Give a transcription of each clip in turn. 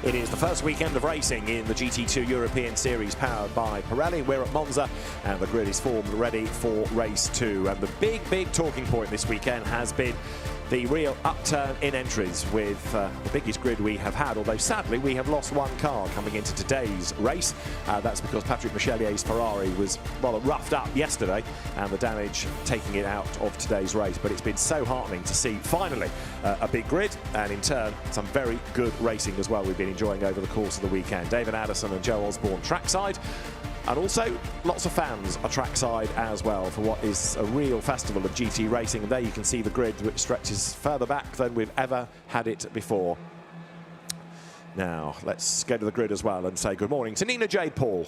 It is the first weekend of racing in the GT2 European Series powered by Pirelli. We're at Monza and the grid is formed ready for race 2. And the big talking point this weekend has been the real upturn in entries with the biggest grid we have had, although sadly we have lost one car coming into today's race. That's because Patrick Michelier's Ferrari was rather roughed up yesterday and the damage taking it out of today's race. But it's been so heartening to see finally a big grid and in turn some very good racing as well we've been enjoying over the course of the weekend. David Addison and Joe Osborne trackside. And also, lots of fans are trackside as well for what is a real festival of GT racing. And there you can see the grid, which stretches further back than we've ever had it before. Now, let's go to the grid as well and say good morning to Nina Jade Paul.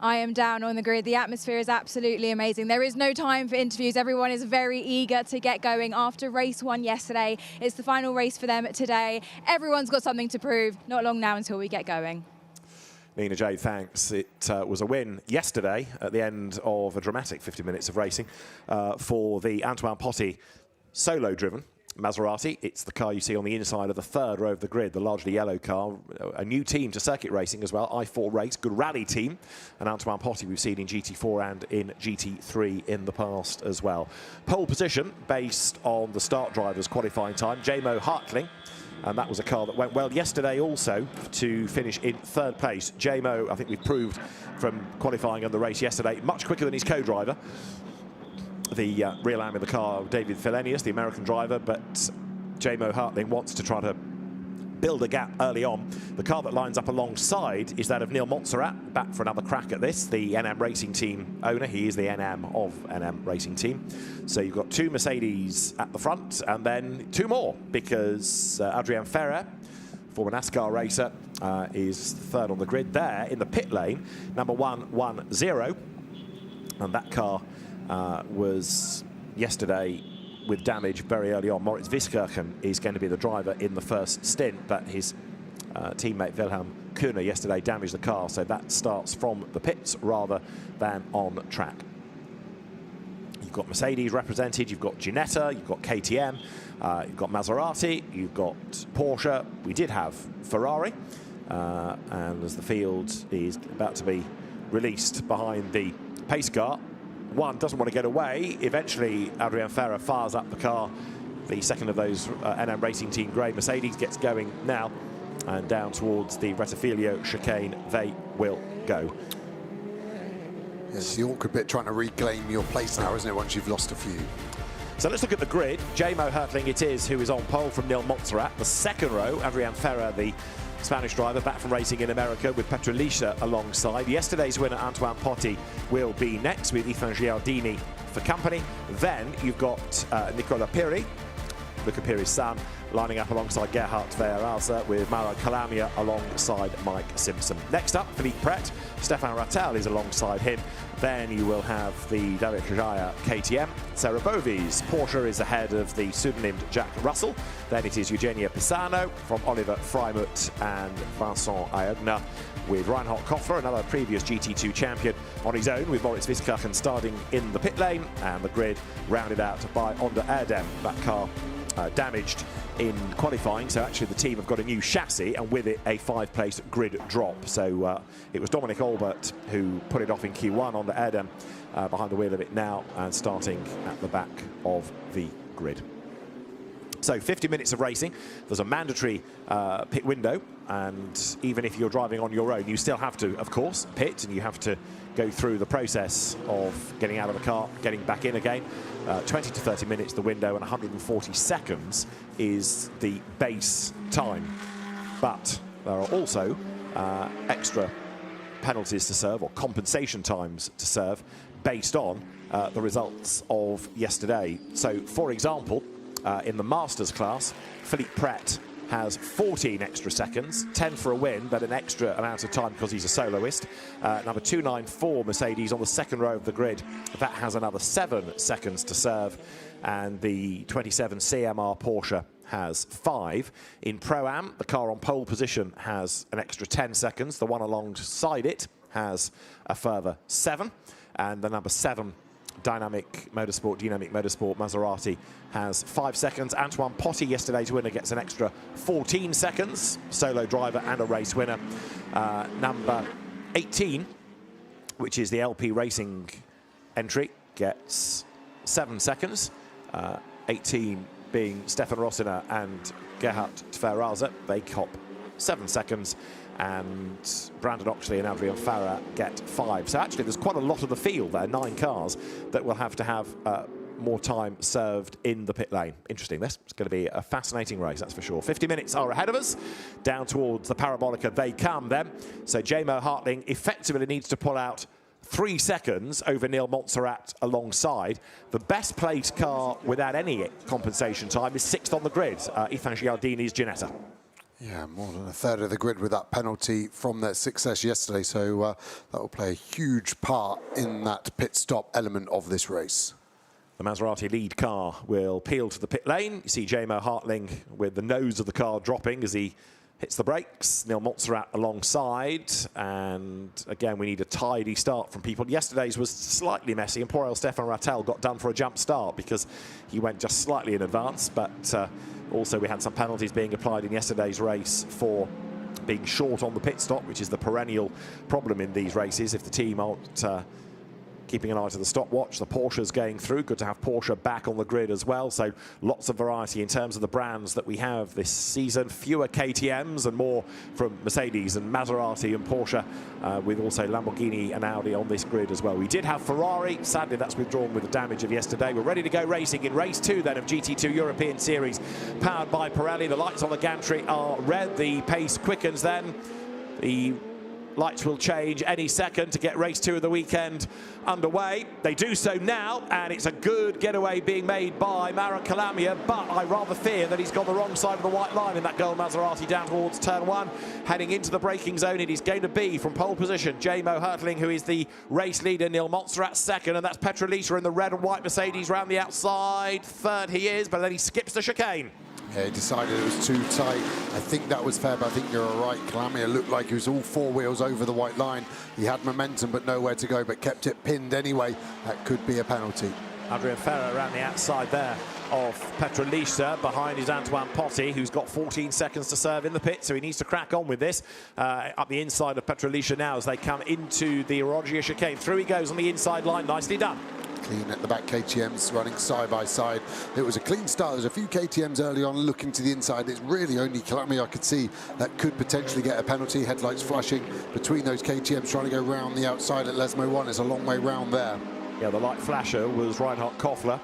I am down on the grid. The atmosphere is absolutely amazing. There is no time for interviews. Everyone is very eager to get going after race 1 yesterday. It's the final race for them today. Everyone's got something to prove. Not long now until we get going. Nina Jade, thanks. It was a win yesterday at the end of a dramatic 50 minutes of racing for the Antoine Potti solo-driven Maserati. It's the car you see on the inside of the third row of the grid, the largely yellow car. A new team to circuit racing as well, I4 Race, good rally team. And Antoine Potti we've seen in GT4 and in GT3 in the past as well. Pole position based on the start driver's qualifying time, J-Mo Hartling. And that was a car that went well yesterday also to finish in third place. J-Mo, I think we've proved from qualifying on the race yesterday, much quicker than his co-driver. The real am in the car, David Fellenius, the American driver, but J-Mo Hartling wants to try to build a gap early on. The car that lines up alongside is that of Neil Montserrat, back for another crack at this, the NM Racing Team owner. He is the NM of NM Racing Team. So you've got 2 Mercedes at the front and then 2 more because Adrien Ferrer, former NASCAR racer, is third on the grid there in the pit lane, number 110. And that car was yesterday with damage very early on. Moritz Wieskirchen is going to be the driver in the first stint, but his teammate Wilhelm Kuhner yesterday damaged the car, so that starts from the pits rather than on track. You've got Mercedes represented, you've got Ginetta, you've got KTM, you've got Maserati, you've got Porsche. We did have Ferrari, and as the field is about to be released behind the pace car, one doesn't want to get away. Eventually, Adrien Ferrer fires up the car. The second of those NM Racing Team grey Mercedes gets going now, and down towards the Rettifilio chicane they will go. It's the awkward bit, trying to reclaim your place now, isn't it, once you've lost a few. So let's look at the grid. J-Mo Hartling it is who is on pole from Neil Montserrat. The second row, Adrien Ferrer, the Spanish driver, back from racing in America with Petrolicia alongside. Yesterday's winner, Antoine Potti, will be next with Ethan Giardini for company. Then you've got Nicola Piri, Luca Piri's son, lining up alongside Gerhard Veyeraza with Mauro Calamia alongside Mike Simpson. Next up, Philippe Pret, Stefan Rattel is alongside him. Then you will have the David Kajaya KTM. Sarah Bovies, Porsche is ahead of the pseudonymed Jack Russell. Then it is Eugenia Pisano from Oliver Freimuth and Vincent Ayogna with Reinhard Koffler, another previous GT2 champion, on his own with Moritz Wieskirchen starting in the pit lane, and the grid rounded out by Onda Erdem. That car damaged in qualifying, so actually the team have got a new chassis and with it a 5-place grid drop. So it was Dominic Albert who put it off in Q1 on the Erdem, behind the wheel of it now and starting at the back of the grid. So 50 minutes of racing. There's a mandatory pit window, and even if you're driving on your own, you still have to, of course, pit, and you have to go through the process of getting out of the car, getting back in again. 20 to 30 minutes the window, and 140 seconds is the base time. But there are also extra penalties to serve, or compensation times to serve, based on the results of yesterday. So, for example, in the Masters class, Philippe Pret has 14 extra seconds, 10 for a win, but an extra amount of time because he's a soloist. Number 294 Mercedes on the second row of the grid, that has another 7 seconds to serve, and the 27 CMR Porsche has 5. In Pro-Am, the car on pole position has an extra 10 seconds. The one alongside it has a further 7, and the number 7 Dynamic Motorsport, Maserati has 5 seconds. Antoine Potti, yesterday's winner, gets an extra 14 seconds. Solo driver and a race winner. Number 18, which is the LP Racing entry, gets 7 seconds. 18 being Stefan Rossiner and Gerhard Tverraza. They cop 7 seconds. And Brandon Oxley and Adrian Farah get 5. So actually there's quite a lot of the field there, 9 cars, that will have to have more time served in the pit lane. Interesting this. It's going to be a fascinating race, that's for sure. 50 minutes are ahead of us. Down towards the Parabolica they come then. So Jamo Hartling effectively needs to pull out 3 seconds over Neil Montserrat alongside. The best placed car without any compensation time is 6th on the grid, Ethan Giardini's Ginetta. Yeah, more than a third of the grid with that penalty from their success yesterday, so that will play a huge part in that pit stop element of this race. The Maserati lead car will peel to the pit lane. You see Jamo Hartling with the nose of the car dropping as he hits the brakes. Neil Montserrat alongside, and again we need a tidy start from people. Yesterday's was slightly messy, and poor old Stefan Rattel got done for a jump start because he went just slightly in advance, but also we had some penalties being applied in yesterday's race for being short on the pit stop, which is the perennial problem in these races if the team aren't keeping an eye to the stopwatch. The Porsche's going through. Good to have Porsche back on the grid as well. So lots of variety in terms of the brands that we have this season. Fewer KTMs and more from Mercedes and Maserati and Porsche, with also Lamborghini and Audi on this grid as well. We did have Ferrari. Sadly, that's withdrawn with the damage of yesterday. We're ready to go racing in race 2 then of GT2 European Series, powered by Pirelli. The lights on the gantry are red. The pace quickens then. The lights will change any second to get race 2 of the weekend underway. They do so now, and it's a good getaway being made by Mara Calamia, but I rather fear that he's gone the wrong side of the white line in that gold Maserati down towards turn 1. Heading into the braking zone, it is going to be from pole position Jamo Hartling, who is the race leader, Neil Montserrat second, and that's Petrolisa in the red and white Mercedes round the outside. Third he is, but then he skips the chicane. Yeah, he decided it was too tight. I think that was fair, but I think you're right. Calamia looked like he was all 4 wheels over the white line. He had momentum, but nowhere to go, but kept it pinned anyway. That could be a penalty. Adrian Ferrer around the outside there of Petrolisa. Behind is Antoine Potti, who's got 14 seconds to serve in the pit, so he needs to crack on with this. Up the inside of Petrolisa now as they come into the Orangia chicane. Through he goes on the inside line. Nicely done. Clean at the back, KTMs running side by side. It was a clean start. There's a few KTMs early on looking to the inside. It's really only Calamia I could see that could potentially get a penalty. Headlights flashing between those KTMs trying to go round the outside at Lesmo 1. It's a long way round there. Yeah, the light flasher was Reinhard Koffler,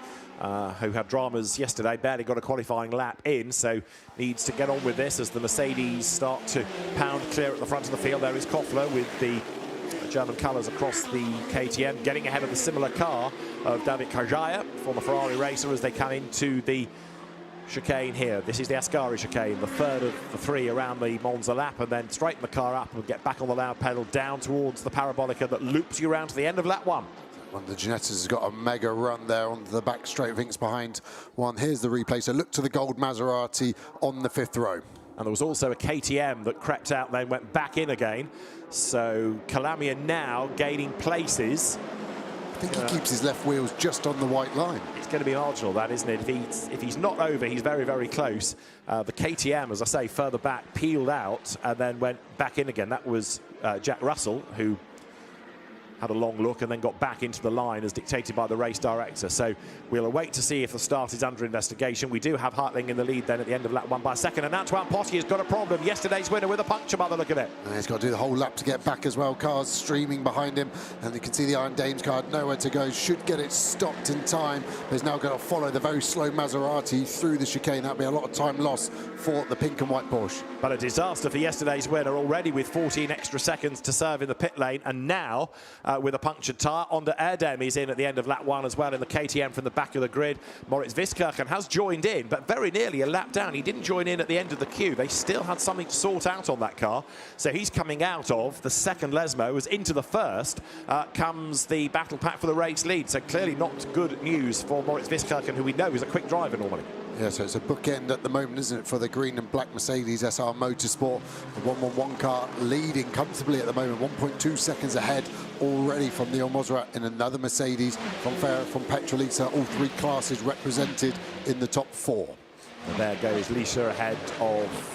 who had dramas yesterday, barely got a qualifying lap in, so needs to get on with this as the Mercedes start to pound clear at the front of the field. There is Koffler with the German colours across the KTM, getting ahead of the similar car of David Kajaya, former Ferrari racer, as they come into the chicane here. This is the Ascari chicane, the third of the 3 around the Monza lap, and then straighten the car up and get back on the loud pedal down towards the Parabolica that loops you around to the end of lap 1. One of the Ginettas has got a mega run there onto the back straight. I think it's behind one. Here's the replay. So look to the gold Maserati on the 5th row. And there was also a KTM that crept out, then went back in again. So Calamia now gaining places. I think he keeps his left wheels just on the white line. It's going to be marginal, that, isn't it? If he's not over, he's very, very close. The KTM, as I say, further back, peeled out and then went back in again. That was Jack Russell, who had a long look and then got back into the line as dictated by the race director. So we'll await to see if the start is under investigation. We do have Hartling in the lead then at the end of lap 1 by a second, and Antoine Potti has got a problem. Yesterday's winner with a puncture by the look of it. And he's got to do the whole lap to get back as well. Cars streaming behind him, and you can see the Iron Dames car nowhere to go. Should get it stopped in time, but he's now got to follow the very slow Maserati through the chicane. That'll be a lot of time lost for the pink and white Porsche. But a disaster for yesterday's winner, already with 14 extra seconds to serve in the pit lane, and now with a punctured tyre. Onder Erdem is in at the end of lap 1 as well in the KTM from the back of the grid. Moritz Wiskirchen has joined in, but very nearly a lap down. He didn't join in at the end of the queue. They still had something to sort out on that car. So he's coming out of the second Lesmo, as into the first comes the battle pack for the race lead. So clearly not good news for Moritz Wiskirchen, who we know is a quick driver normally. Yeah, so it's a bookend at the moment, isn't it, for the green and black Mercedes SR Motorsport. The 111 car leading comfortably at the moment, 1.2 seconds ahead already from Nil Montserrat in another Mercedes from Ferrer, from Petrolisa, all three classes represented in the top 4. And there goes Lisa ahead of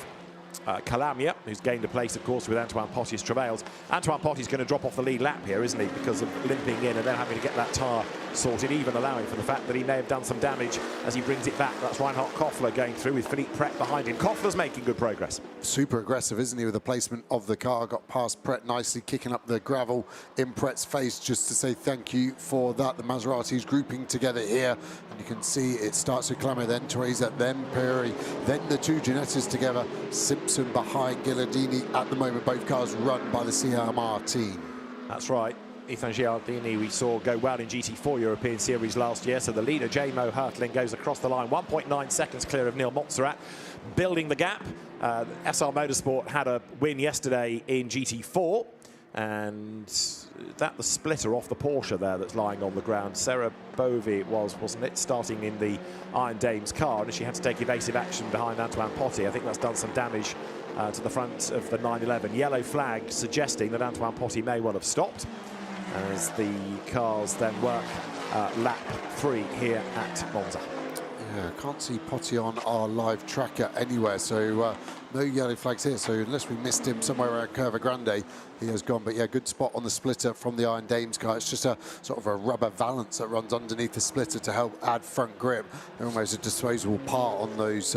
Calamia, who's gained a place, of course, with Antoine Potti's travails. Antoine Potti's going to drop off the lead lap here, isn't he, because of limping in and then having to get that tyre sorted, even allowing for the fact that he may have done some damage as he brings it back. That's Reinhard Koffler going through with Philippe Pret behind him. Koffler's making good progress. Super aggressive, isn't he, with the placement of the car. Got past Pret nicely, kicking up the gravel in Pret's face just to say thank you for that. The Maseratis grouping together here, and you can see it starts with Calamia, then Teresa, then Pirelli, then the two Ginettas together. Simpson behind Ghilardini at the moment. Both cars run by the CMR team. That's right. Ethan Ghilardini we saw go well in GT4 European Series last year. So the leader, J-Mo Hertling, goes across the line, 1.9 seconds clear of Nil Montserrat, building the gap. SR Motorsport had a win yesterday in GT4, and that the splitter off the Porsche there that's lying on the ground. Sarah Bovey it was, wasn't it, starting in the Iron Dames car, and she had to take evasive action behind Antoine Potti. I think that's done some damage to the front of the 911. Yellow flag suggesting that Antoine Potti may well have stopped as the cars then work lap 3 here at Monza. Yeah, can't see Potti on our live tracker anywhere, so no yellow flags here. So unless we missed him somewhere around Curva Grande, he has gone. But yeah, good spot on the splitter from the Iron Dames car. It's just a sort of a rubber valance that runs underneath the splitter to help add front grip. And almost a disposable part on those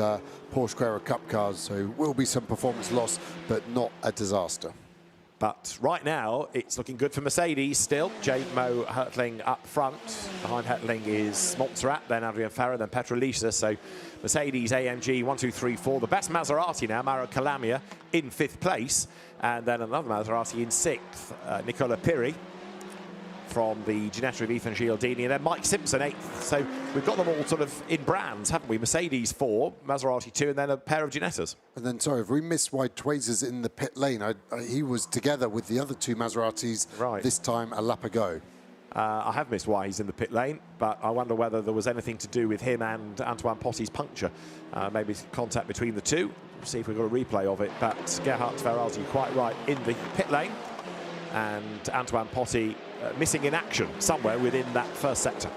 Porsche Carrera Cup cars. So will be some performance loss, but not a disaster. But right now, it's looking good for Mercedes still. J-Mo Hertling up front. Behind Hertling is Montserrat, then Adrian Ferrer, then Petrolisa. So Mercedes, AMG, 1, 2, 3, 4. The best Maserati now, Mauro Calamia, in 5th place. And then another Maserati in 6th, Nicola Piri from the Ginetta of Ethan Ghilardini, and then Mike Simpson 8th. So we've got them all sort of in brands, haven't we? Mercedes 4, Maserati 2, and then a pair of Ginettas. And then, sorry, if we missed why Twazer's in the pit lane, he was together with the other two Maseratis this time a lap ago. I have missed why he's in the pit lane, but I wonder whether there was anything to do with him and Antoine Potti's puncture. Maybe contact between the two. We'll see if we've got a replay of it. But Gerhard Ferrari, quite right, in the pit lane. And Antoine Potti missing in action somewhere within that first sector.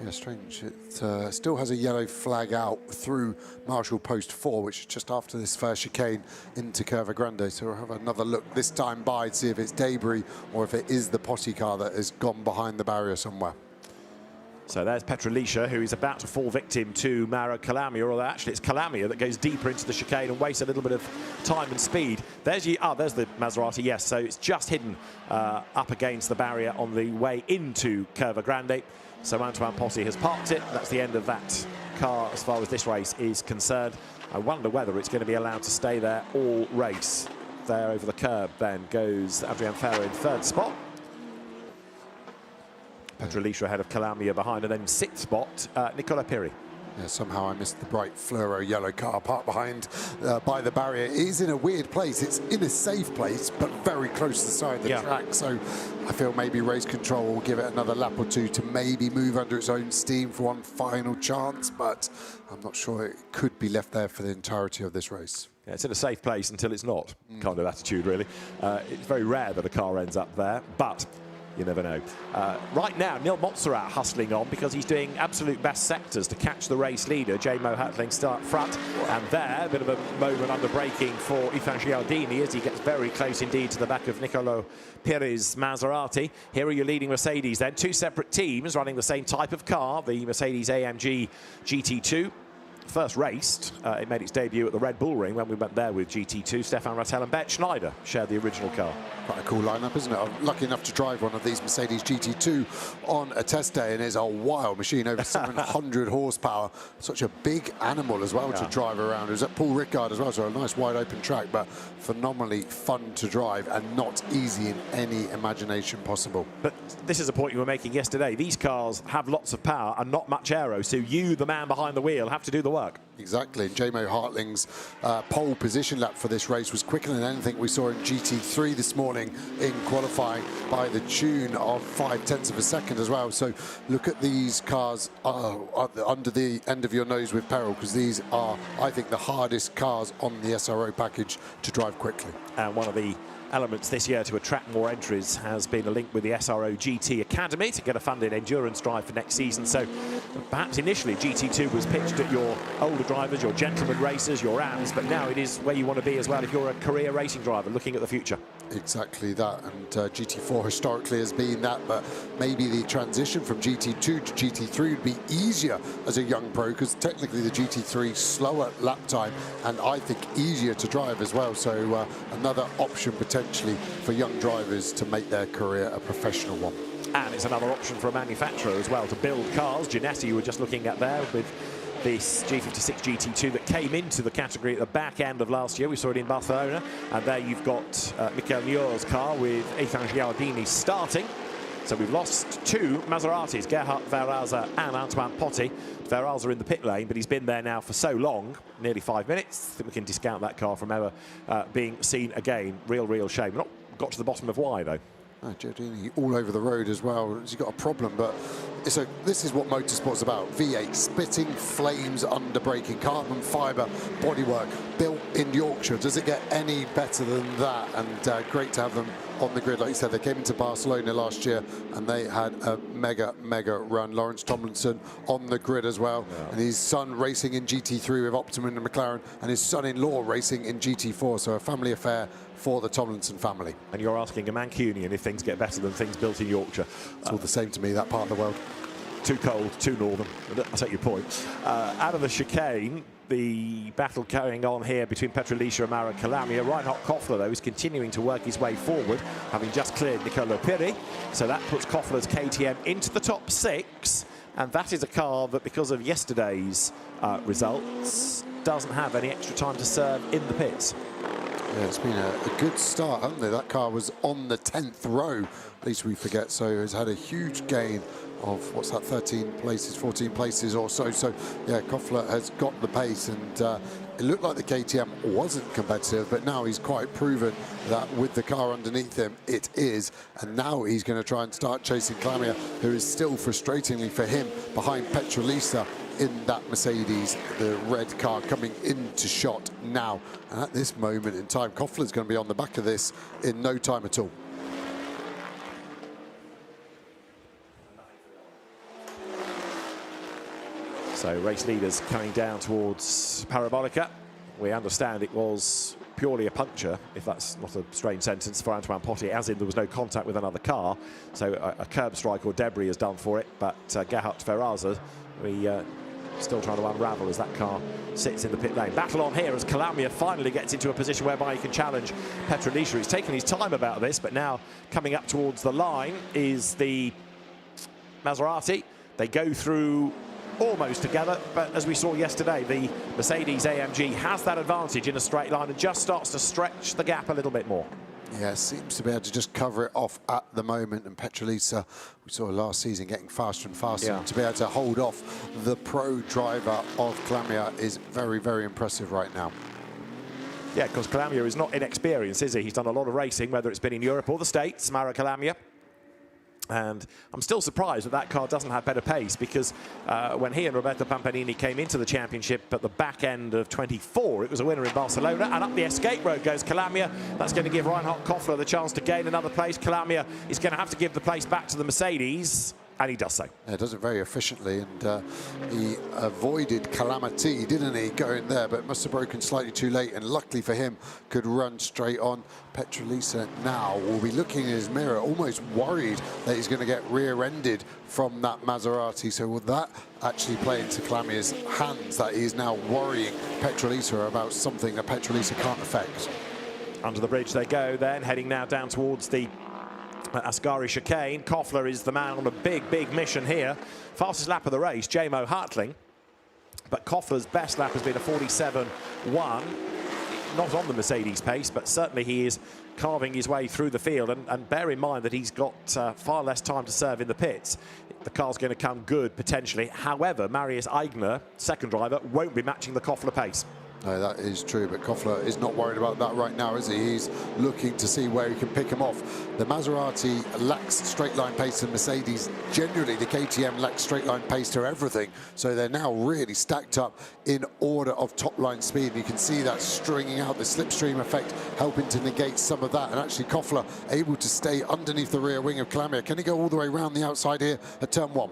Yeah, strange. It still has a yellow flag out through Marshall Post 4, which is just after this first chicane into Curva Grande. So we'll have another look this time by to see if it's debris or if it is the Potti car that has gone behind the barrier somewhere. So there's Petrolisa, who is about to fall victim to Mauro Calamia, although actually it's Calamia that goes deeper into the chicane and wastes a little bit of time and speed. There's the Maserati, yes, so it's just hidden up against the barrier on the way into Curva Grande. So Antoine Potti has parked it. That's the end of that car as far as this race is concerned. I wonder whether it's going to be allowed to stay there all race. There over the curb then goes Adrian Ferrer in 3rd spot. Petrolisa ahead of Calamia behind, and then 6th spot, Nicola Piri. Yeah, somehow I missed the bright fluoro yellow car parked behind by the barrier. It is in a weird place. It's in a safe place, but very close to the side of the track. So I feel maybe race control will give it another lap or two to maybe move under its own steam for one final chance, but I'm not sure it could be left there for the entirety of this race. Yeah, it's in a safe place until it's not, kind of attitude, really. It's very rare that a car ends up there, but you never know. Right now, Nil Montserrat hustling on because he's doing absolute best sectors to catch the race leader. J-Mo Hertling start front. And there, a bit of a moment under braking for Ethan Ghilardini as he gets very close indeed to the back of Nicolo Piri's Maserati. Here are your leading Mercedes then. Two separate teams running the same type of car. The Mercedes AMG GT2. First raced, it made its debut at the Red Bull Ring when we went there with GT2. Stefan Rattel and Bert Schneider shared the original car. Quite a cool lineup, isn't it? I'm lucky enough to drive one of these Mercedes GT2 on a test day, and it's a wild machine, over 700 horsepower. Such a big animal as well to drive around. It was at Paul Ricard as well, so a nice wide open track, but phenomenally fun to drive and not easy in any imagination possible. But this is a point you were making yesterday. These cars have lots of power and not much aero, so you, the man behind the wheel, have to do the work. Exactly. J-Mo Hartling's pole position lap for this race was quicker than anything we saw in GT3 this morning in qualifying, by the tune of 0.5 of a second as well. So look at these cars under the end of your nose with peril, because these are, I think, the hardest cars on the SRO package to drive quickly. And one of the elements this year to attract more entries has been a link with the SRO GT Academy to get a funded endurance drive for next season. So perhaps initially GT2 was pitched at your older drivers, your gentleman racers, your AMs, but now it is where you want to be as well if you're a career racing driver looking at the future. Exactly that, and GT4 historically has been that, but maybe the transition from GT2 to GT3 would be easier as a young pro, because technically the GT3 slower lap time and I think easier to drive as well. So another option potentially for young drivers to make their career a professional one. And it's another option for a manufacturer as well to build cars. Ginessi, you were just looking at there with this G56 GT2 that came into the category at the back end of last year. We saw it in Barcelona. And there you've got Michael Muir's car with Ethan Giardini starting. So we've lost two Maseratis, Gerhard Verraza and Antoine Potti. Verraza in the pit lane, but he's been there now for so long, nearly 5 minutes. I think we can discount that car from ever being seen again. Real shame. We've not got to the bottom of why, though. Giardini all over the road as well. He's got a problem, but this is what motorsport's about. V8, spitting flames under braking, carbon fibre bodywork, built in Yorkshire. Does it get any better than that? And great to have them on the grid. Like you said, they came into Barcelona last year and they had a mega run. Lawrence Tomlinson on the grid as well, and his son racing in GT3 with Optimum and McLaren, and his son-in-law racing in GT4. So a family affair for the Tomlinson family. And you're asking a Mancunian if things get better than things built in Yorkshire. It's all the same to me, that part of the world. Too cold, too northern. I take your point. Out of the chicane, the battle going on here between Petrolicia and Mara Calamia. Reinhard Koffler, though, is continuing to work his way forward, having just cleared Nicolo Piri. So that puts Koffler's KTM into the top 6. And that is a car that, because of yesterday's results, doesn't have any extra time to serve in the pits. Yeah, it's been a good start, hasn't it? That car was on the 10th row, at least we forget, so it's had a huge gain of, what's that, 13 places, 14 places or so. So, yeah, Koffler has got the pace, and it looked like the KTM wasn't competitive, but now he's quite proven that with the car underneath him, it is. And now he's going to try and start chasing Calamia, who is still, frustratingly for him, behind Petrolisa in that Mercedes, the red car coming into shot now. And at this moment in time, Koffler's going to be on the back of this in no time at all. So race leaders coming down towards Parabolica. We understand it was purely a puncture, if that's not a strange sentence, for Antoine Potti, as in there was no contact with another car. So a curb strike or debris is done for it. But Gerhard Verraza, we still trying to unravel as that car sits in the pit lane. Battle on here as Calamia finally gets into a position whereby he can challenge Petrolicia. He's taken his time about this, but now coming up towards the line is the Maserati. They go through almost together, but as we saw yesterday, the Mercedes AMG has that advantage in a straight line and just starts to stretch the gap a little bit more. Yeah, seems to be able to just cover it off at the moment, and Petrolisa, we saw last season getting faster and faster. Yeah. To be able to hold off the pro driver of Calamia is very impressive right now. Yeah, because Calamia is not inexperienced, is he? He's done a lot of racing, whether it's been in Europe or the States, Mara Calamia. And I'm still surprised that that car doesn't have better pace, because when he and Roberto Pampanini came into the championship at the back end of 24, it was a winner in Barcelona, and up the escape road goes Calamia. That's going to give Reinhard Koffler the chance to gain another place. Calamia is going to have to give the place back to the Mercedes, and he does so. Yeah, does it very efficiently, and he avoided calamity, didn't he, going there, but must have broken slightly too late, and luckily for him, could run straight on. Petrolisa now will be looking in his mirror, almost worried that he's going to get rear-ended from that Maserati. So will that actually play into Calamia's hands, that he's now worrying Petrolisa about something that Petrolisa can't affect? Under the bridge they go then, heading now down towards the Ascari chicane. Koffler is the man on a big mission here. Fastest lap of the race, J-Mo Hartling. But Koffler's best lap has been a 47.1. not on the Mercedes pace, but certainly he is carving his way through the field. And bear in mind that he's got far less time to serve in the pits. The car's going to come good, potentially. However, Marius Eigner, second driver, won't be matching the Koffler pace. No, that is true, but Koffler is not worried about that right now, is he? He's looking to see where he can pick him off. The Maserati lacks straight line pace to Mercedes. Generally, the KTM lacks straight line pace to everything. So they're now really stacked up in order of top line speed. And you can see that stringing out, the slipstream effect helping to negate some of that. And actually, Koffler able to stay underneath the rear wing of Calamia. Can he go all the way around the outside here at turn 1?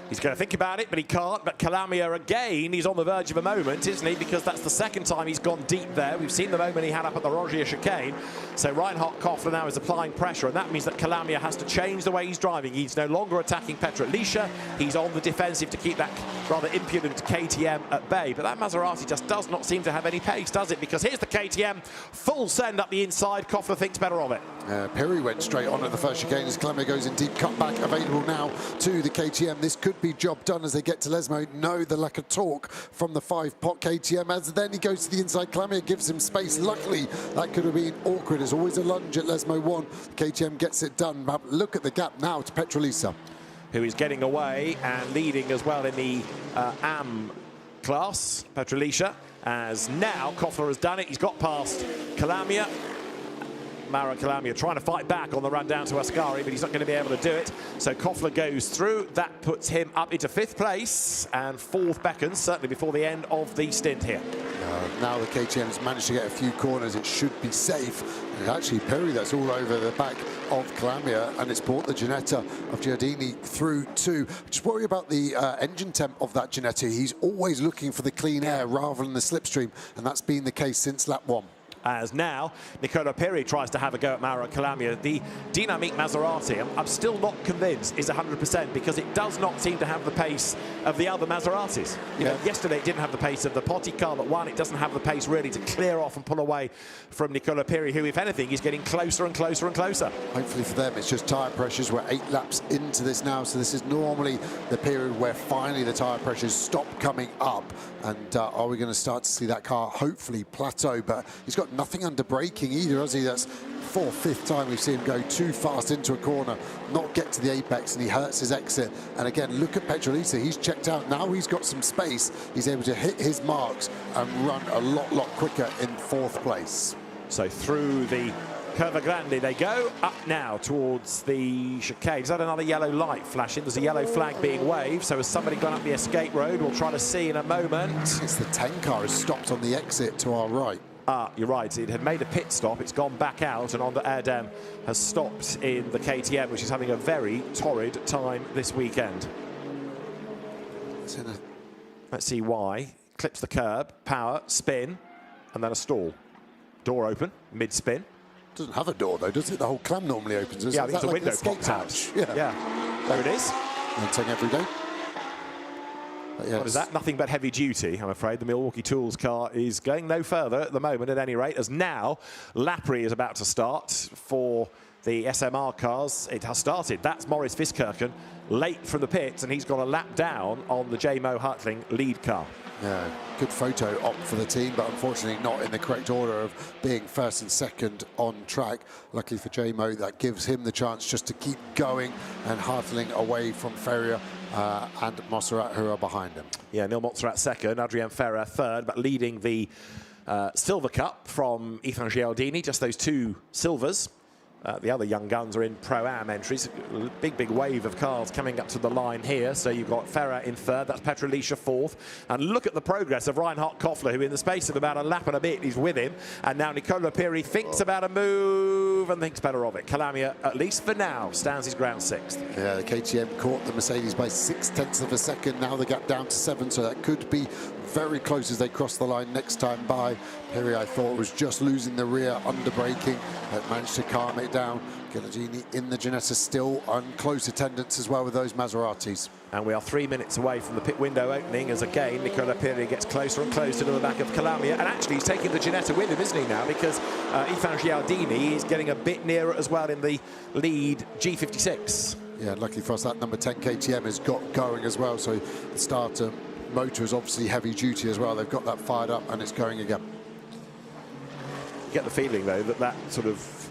He's going to think about it, but he can't. But Calamia, again, he's on the verge of a moment, isn't he? Because that's the second time he's gone deep there. We've seen the moment he had up at the Rogier chicane. So Reinhard Koffler now is applying pressure, and that means that Calamia has to change the way he's driving. He's no longer attacking Petrolicia. He's on the defensive to keep that rather impudent KTM at bay. But that Maserati just does not seem to have any pace, does it? Because here's the KTM, full send up the inside. Koffler thinks better of it. Pirelli went straight on at the first chicane as Calamia goes in deep. Cutback available now to the KTM. This could be job done as they get to Lesmo. No, the lack of torque from the 5-pot KTM, as then he goes to the inside. Calamia gives him space. Luckily, that could have been awkward. There's always a lunge at Lesmo 1. KTM gets it done. But look at the gap now to Petrolica, who is getting away and leading as well in the AM class. Petrolicia, as now Koffler has done it. He's got past Calamia. Mauro Calamia trying to fight back on the run down to Ascari, but he's not going to be able to do it. So Koffler goes through. That puts him up into 5th place, and 4th beckons, certainly before the end of the stint here. Now the KTM's managed to get a few corners. It should be safe. And actually, Pirelli, that's all over the back of Calamia, and it's brought the Ginetta of Giardini through too. Just worry about the engine temp of that Ginetta. He's always looking for the clean air rather than the slipstream, and that's been the case since lap 1. As now Nicola Piri tries to have a go at Mauro Calamia. The Dynamique Maserati, I'm still not convinced, is 100%, because it does not seem to have the pace of the other Maseratis. You know, yesterday it didn't have the pace of the Potti car that won. It doesn't have the pace really to clear off and pull away from Nicola Piri, who, if anything, is getting closer and closer and closer. Hopefully for them, it's just tyre pressures. We're 8 laps into this now, so this is normally the period where finally the tyre pressures stop coming up. And are we going to start to see that car hopefully plateau? But he's got nothing under braking either, has he? That's 4th, 5th time we've seen him go too fast into a corner, not get to the apex, and he hurts his exit. And again, look at Petrolica. He's checked out. Now he's got some space. He's able to hit his marks and run a lot quicker in 4th place. So through the Curva Grande they go, up now towards the chicane. Is that another yellow light flashing? There's a yellow flag being waved, so has somebody gone up the escape road? We'll try to see in a moment. It's the 10 car has stopped on the exit to our right. You're right, it had made a pit stop, it's gone back out, and Honda Erdem has stopped in the KTM, which is having a very torrid time this weekend. Let's see why. Clips the curb, power, spin, and then a stall. Door open, mid-spin. Doesn't have a door though, does it? The whole clam normally opens. Yeah, I think it's a window pops out. Yeah, there it is. One every day. Yes. What is that? Nothing but heavy duty, I'm afraid. The Milwaukee Tools car is going no further at the moment, at any rate, as now Lapri is about to start for the SMR cars. It has started. That's Maurice Viskirchen, late from the pits, and he's got a lap down on the J-Mo Hartling lead car. Yeah, good photo op for the team, but unfortunately not in the correct order of being 1st and 2nd on track. Luckily for J-Mo, that gives him the chance just to keep going and Hartling away from Ferrier and Montserrat, who are behind him. Yeah, Neil Montserrat 2nd, Adrien Ferrer 3rd, but leading the Silver Cup from Ethan Gialdini, just those 2 silvers. The other young guns are in Pro-Am entries. Big wave of cars coming up to the line here. So you've got Ferrer in 3rd, that's Petrolicia 4th. And look at the progress of Reinhard Koffler, who in the space of about a lap and a bit is with him. And now Nicola Piri thinks about a move and thinks better of it. Calamia, at least for now, stands his ground 6th. Yeah, the KTM caught the Mercedes by 0.6 of a second. Now the gap down to 7, so that could be very close as they cross the line next time by. Piri, I thought, was just losing the rear under braking, but managed to calm it down. Giardini in the Ginetta still on close attendance as well with those Maseratis. And we are 3 minutes away from the pit window opening as again Nicola Piri gets closer and closer to the back of Calamia, and actually he's taking the Ginetta with him, isn't he, now, because Ethan Giardini is getting a bit nearer as well in the lead G56. Yeah, luckily for us that number 10 KTM has got going as well, so the starter motor is obviously heavy duty as well. They've got that fired up and it's going again. get the feeling, though, that that sort of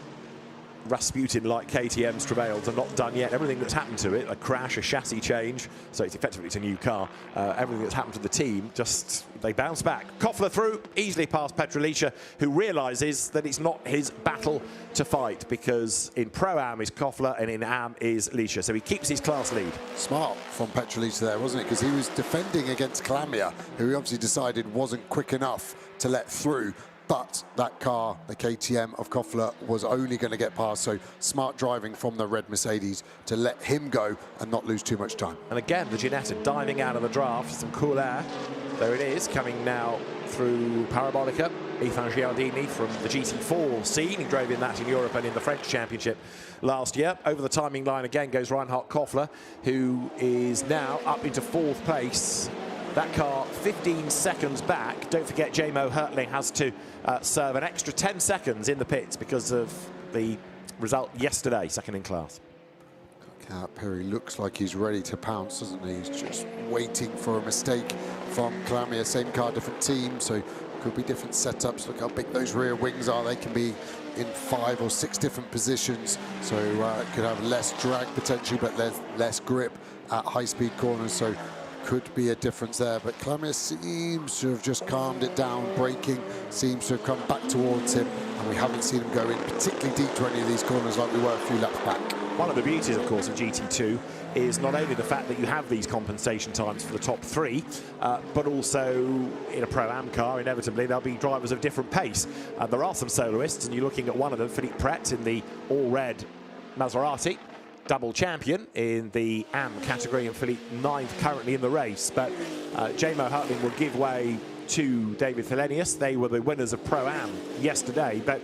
Rasputin-like KTM's travails are not done yet. Everything that's happened to it, a crash, a chassis change, so it's effectively a new car. Everything that's happened to the team, just they bounce back. Koffler through, easily past Petrolicia, who realises that it's not his battle to fight, because in Pro-Am is Koffler and in Am is Licia, so he keeps his class lead. Smart From Petrolicia there, wasn't it? Because he was defending against Calamia, who he obviously decided wasn't quick enough to let through. But that car, the KTM of Koffler, was only going to get past, so smart driving from the red Mercedes to let him go and not lose too much time. And again, the Ginetta diving out of the draft, some cool air. There it is, coming now through Parabolica. Ethan Giardini from the GT4 scene. He drove in that in Europe and in the French Championship last year. Over the timing line again goes Reinhard Koffler, who is now up into 4th place. That car 15 seconds back. Don't forget, J-Mo Hertling has to serve an extra 10 seconds in the pits because of the result yesterday, second in class. Perry looks like he's ready to pounce, doesn't he? He's just waiting for a mistake from Calamia. Same car, different team, so could be different setups. Look how big those rear wings are. They can be in 5 or 6 different positions, so could have less drag potentially, but less grip at high-speed corners. So could be a difference there, but Calamia seems to have just calmed it down. Braking seems to have come back towards him, and we haven't seen him go in particularly deep to any of these corners like we were a few laps back. One of the beauties, of course, of GT2 is not only the fact that you have these compensation times for the top 3, but also in a Pro-Am car, inevitably, there'll be drivers of different pace. There are some soloists, and you're looking at one of them, Philippe Pret, in the all-red Maserati. Double champion in the Am category, and Philippe 9th currently in the race. But J-Mo Hertling will give way to David Thelenius. They were the winners of Pro-Am yesterday, but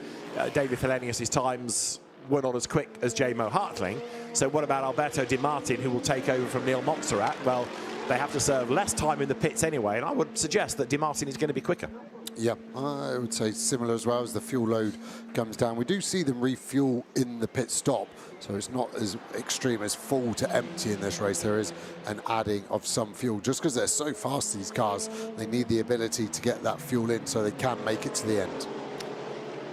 David Thelenius' times were not as quick as J-Mo Hertling. So what about Alberto Di Martin, who will take over from Neil Montserrat? Well, they have to serve less time in the pits anyway, and I would suggest that Di Martin is going to be quicker. Yeah, I would say similar as well as the fuel load comes down. We do see them refuel in the pit stop, so it's not as extreme as full to empty in this race. There is an adding of some fuel. Just because they're so fast, these cars, they need the ability to get that fuel in so they can make it to the end.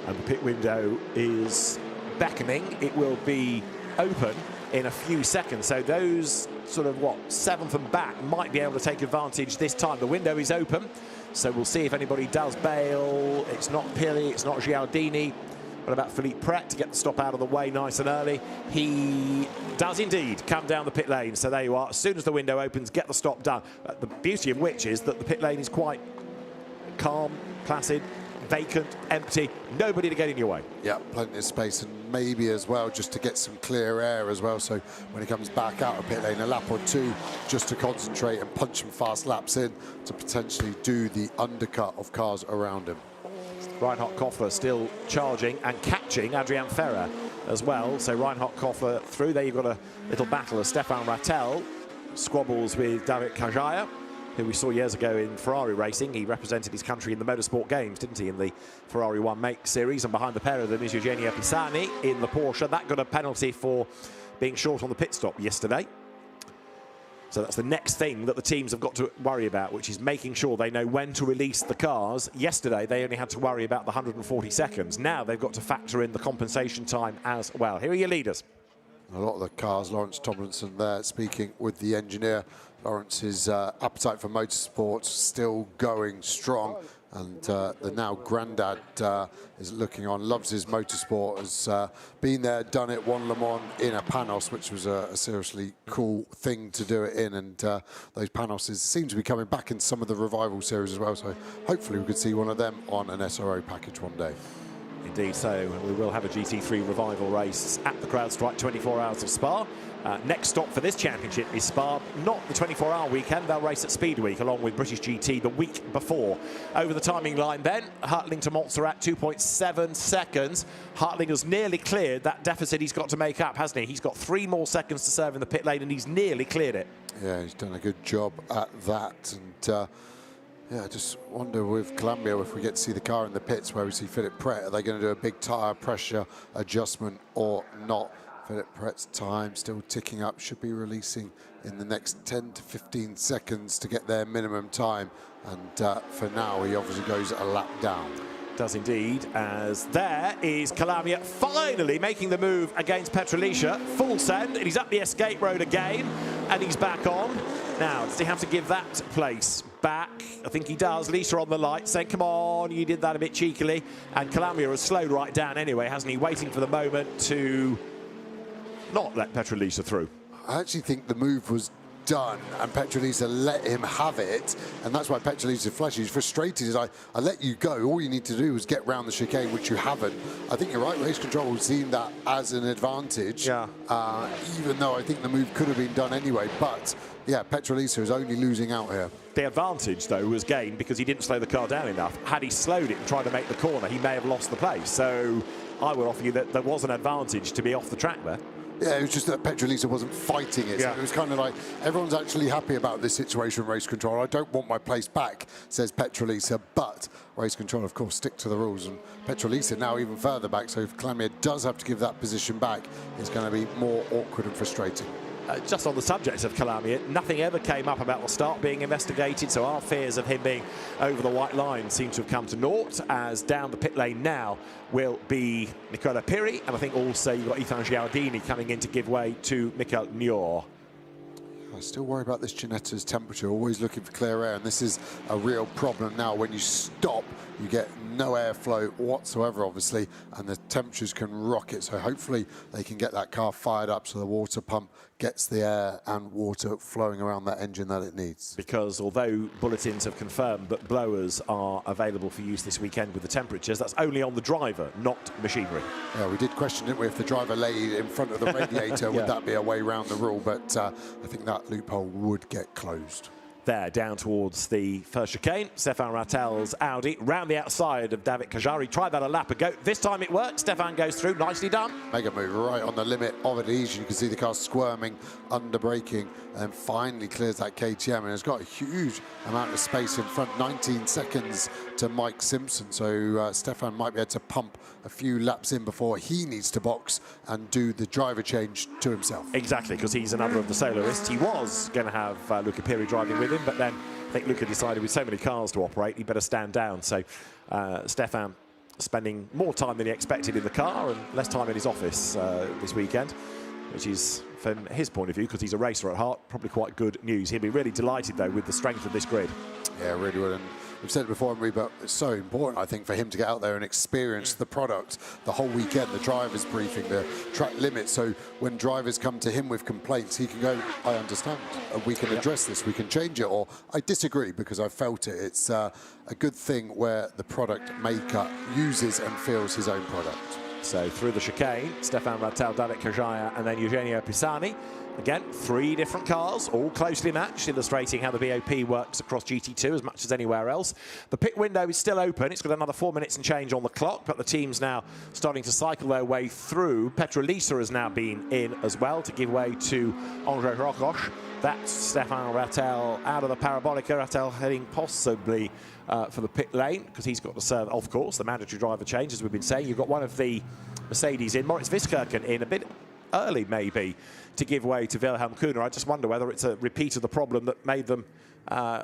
And the pit window is beckoning. It will be open in a few seconds, so those sort of, 7th and back might be able to take advantage this time. The window is open, so we'll see if anybody does bail. It's not Pirelli, it's not Giardini. What about Philippe Pret to get the stop out of the way nice and early? He does indeed come down the pit lane, so there you are. As soon as the window opens, get the stop done. The beauty of which is that the pit lane is quite calm, placid, vacant, empty, nobody to get in your way. Yeah, plenty of space, and maybe as well just to get some clear air as well, so when he comes back out of pit lane, a lap or 2 just to concentrate and punch some fast laps in to potentially do the undercut of cars around him. Reinhard Koffler still charging and catching Adrian Ferrer as well, so Reinhard Koffler through. There you've got a little battle as Stefan Rattel squabbles with David Kajaya, who we saw years ago in Ferrari racing. He represented his country in the Motorsport Games, didn't he, in the Ferrari 1 Make series. And behind the pair of them is Eugenio Pisani in the Porsche. That got a penalty for being short on the pit stop yesterday. So that's the next thing that the teams have got to worry about, which is making sure they know when to release the cars. Yesterday, they only had to worry about the 140 seconds. Now they've got to factor in the compensation time as well. Here are your leaders. A lot of the cars, Lawrence Tomlinson there speaking with the engineer. Lawrence's appetite for motorsports still going strong, and the now granddad is looking on, loves his motorsport, has been there, done it, won Le Mans in a Panos, which was a seriously cool thing to do it in, and those Panoses seem to be coming back in some of the revival series as well, so hopefully we could see one of them on an SRO package one day. Indeed so. We will have a GT3 revival race at the CrowdStrike 24 Hours of Spa. Next stop for this championship is Spa, not the 24-hour weekend. They'll race at Speed Week along with British GT the week before. Over the timing line then, Hertling to Montserrat, 2.7 seconds. Hertling has nearly cleared that deficit he's got to make up, hasn't he? He's got 3 more seconds to serve in the pit lane, and he's nearly cleared it. Yeah, he's done a good job at that, and yeah, I just wonder with Columbia if we get to see the car in the pits where we see Philippe Pret, are they going to do a big tyre pressure adjustment or not? Philippe Pret's time still ticking up, should be releasing in the next 10 to 15 seconds to get their minimum time, and for now he obviously goes a lap down. does indeed, as there is Calamia finally making the move against Petrolicia. Full send, and he's up the escape road again, and he's back on. Now, does he have to give that place back? I think he does. Lisa on the light saying, come on, you did that a bit cheekily. And Calamia has slowed right down anyway, hasn't he? Waiting for the moment to not let Petrolicia through. I actually think the move was done and Petrolicia let him have it, and that's why Petrolicia flashes. He's frustrated. Is I let you go. All you need to do is get round the chicane, which you haven't. I think you're right. Race Control has seen that as an advantage. Yeah. Even though I think the move could have been done anyway. But yeah, Petrolicia is only losing out here. The advantage, though, was gained because he didn't slow the car down enough. Had he slowed it and tried to make the corner, he may have lost the place. So I would offer you that there was an advantage to be off the track there. Yeah, it was just that Petrolicia wasn't fighting it. Yeah. So it was kind of like, everyone's actually happy about this situation, Race Control. I don't want my place back, says Petrolicia, but Race Control, of course, stick to the rules. And Petrolicia now even further back, so if Calamia does have to give that position back, it's going to be more awkward and frustrating. Just on the subject of Calamia, nothing ever came up about the start being investigated, so our fears of him being over the white line seem to have come to naught, as down the pit lane now will be Nicola Piri, and I think also you've got Ethan Giardini coming in to give way to Michael Nior. I still worry about this Ginetta's temperature, always looking for clear air, and this is a real problem now. When you stop, you get no airflow whatsoever, obviously, and the temperatures can rocket. So hopefully they can get that car fired up so the water pump gets the air and water flowing around that engine that it needs. Because although bulletins have confirmed that blowers are available for use this weekend with the temperatures, that's only on the driver, not machinery. Yeah, we did question, didn't we, if the driver lay in front of the radiator, yeah. Would that be a way around the rule? But I think that loophole would get closed. There, down towards the first chicane, Stefan Rattel's Audi, round the outside of David Kajari. Tried that a lap ago. This time it works. Stefan goes through. Nicely done. Mega move right on the limit of it. Easy. You can see the car squirming, under braking, and finally clears that KTM. And has got a huge amount of space in front. 19 seconds to Mike Simpson. So Stefan might be able to pump a few laps in before he needs to box and do the driver change to himself. Exactly, because he's another of the soloists. He was going to have Luca Piri driving with him, but then I think Luca decided with so many cars to operate, he better stand down. So Stefan spending more time than he expected in the car and less time in his office this weekend, which is, from his point of view, because he's a racer at heart, probably quite good news. He'll be really delighted, though, with the strength of this grid. Yeah, really would. And we've said it before, but it's so important, I think, for him to get out there and experience the product the whole weekend, the drivers' briefing, the track limits. So when drivers come to him with complaints, he can go, I understand, we can address this, we can change it, or I disagree because I felt it. It's a good thing where the product maker uses and feels his own product. So through the chicane, Stefan Rattel, David Kajaya, and then Eugenio Pisani. Again, 3 different cars, all closely matched, illustrating how the BOP works across GT2 as much as anywhere else. The pit window is still open. It's got another 4 minutes and change on the clock, but the team's now starting to cycle their way through. Petrolica has now been in as well to give way to Andre Rocoche. That's Stefan Rattel out of the Parabolica. Rattel heading possibly for the pit lane because he's got to serve, of course, the mandatory driver change, as we've been saying. You've got one of the Mercedes in, Moritz Wiskirchen in a bit early, maybe, to give way to Wilhelm Kuhner. I just wonder whether it's a repeat of the problem that made them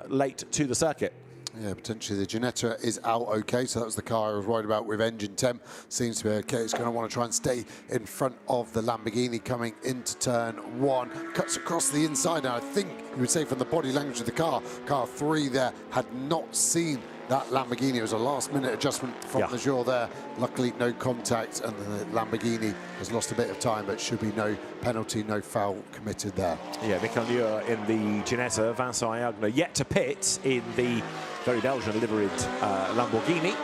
late to the circuit. Yeah, potentially. The Ginetta is out okay, so that was the car I was worried about with engine temp. Seems to be okay. It's going to want to try and stay in front of the Lamborghini coming into turn 1. Cuts across the inside, and I think you would say from the body language of the car, car 3 there had not seen that Lamborghini. It was a last-minute adjustment from the Jour there. Luckily, no contact, and the Lamborghini has lost a bit of time, but should be no penalty, no foul committed there. Yeah, Michael Nior in the Ginetta, Vincent Ayagna yet to pit in the very Belgian-liveried Lamborghini.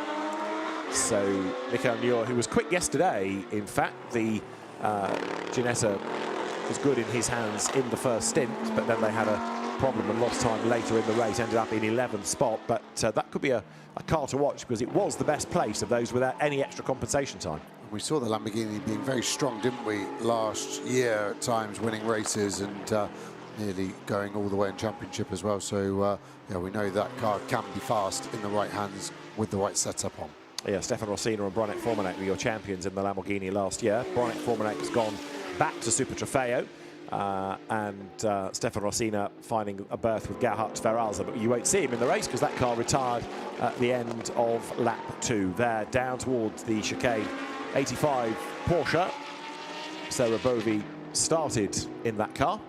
So Michael Nior, who was quick yesterday, in fact, the Ginetta was good in his hands in the first stint, but then they had a problem and lost time later in the race, ended up in 11th spot, but that could be a car to watch because it was the best place of those without any extra compensation time. We saw the Lamborghini being very strong, didn't we, last year at times, winning races and nearly going all the way in championship as well. So yeah, we know that car can be fast in the right hands with the right setup on. Yeah, Stefan Rossina and Bronek Formanek were your champions in the Lamborghini last year. Bronek Formanek has gone back to Super Trofeo. and Stefan Rossina finding a berth with Gerhard Ferralza, but you won't see him in the race because that car retired at the end of lap 2. There, down towards the chicane, 85 Porsche. Sarah Bovey started in that car,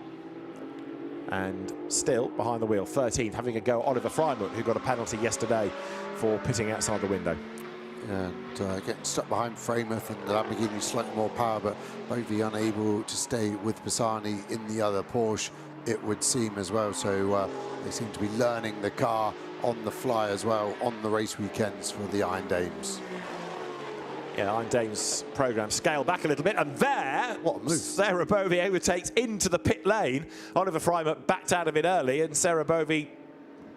and still behind the wheel, 13th, having a go Oliver Freimut, who got a penalty yesterday for pitting outside the window. And getting stuck behind Freimut, and the Lamborghini slightly more power, but Bovey unable to stay with Bassani in the other Porsche, it would seem as well. So they seem to be learning the car on the fly as well on the race weekends for the Iron Dames. Yeah, Iron Dames programme scaled back a little bit, and there, what a move. Sarah Bovey overtakes into the pit lane. Oliver Freimut backed out of it early, and Sarah Bovey,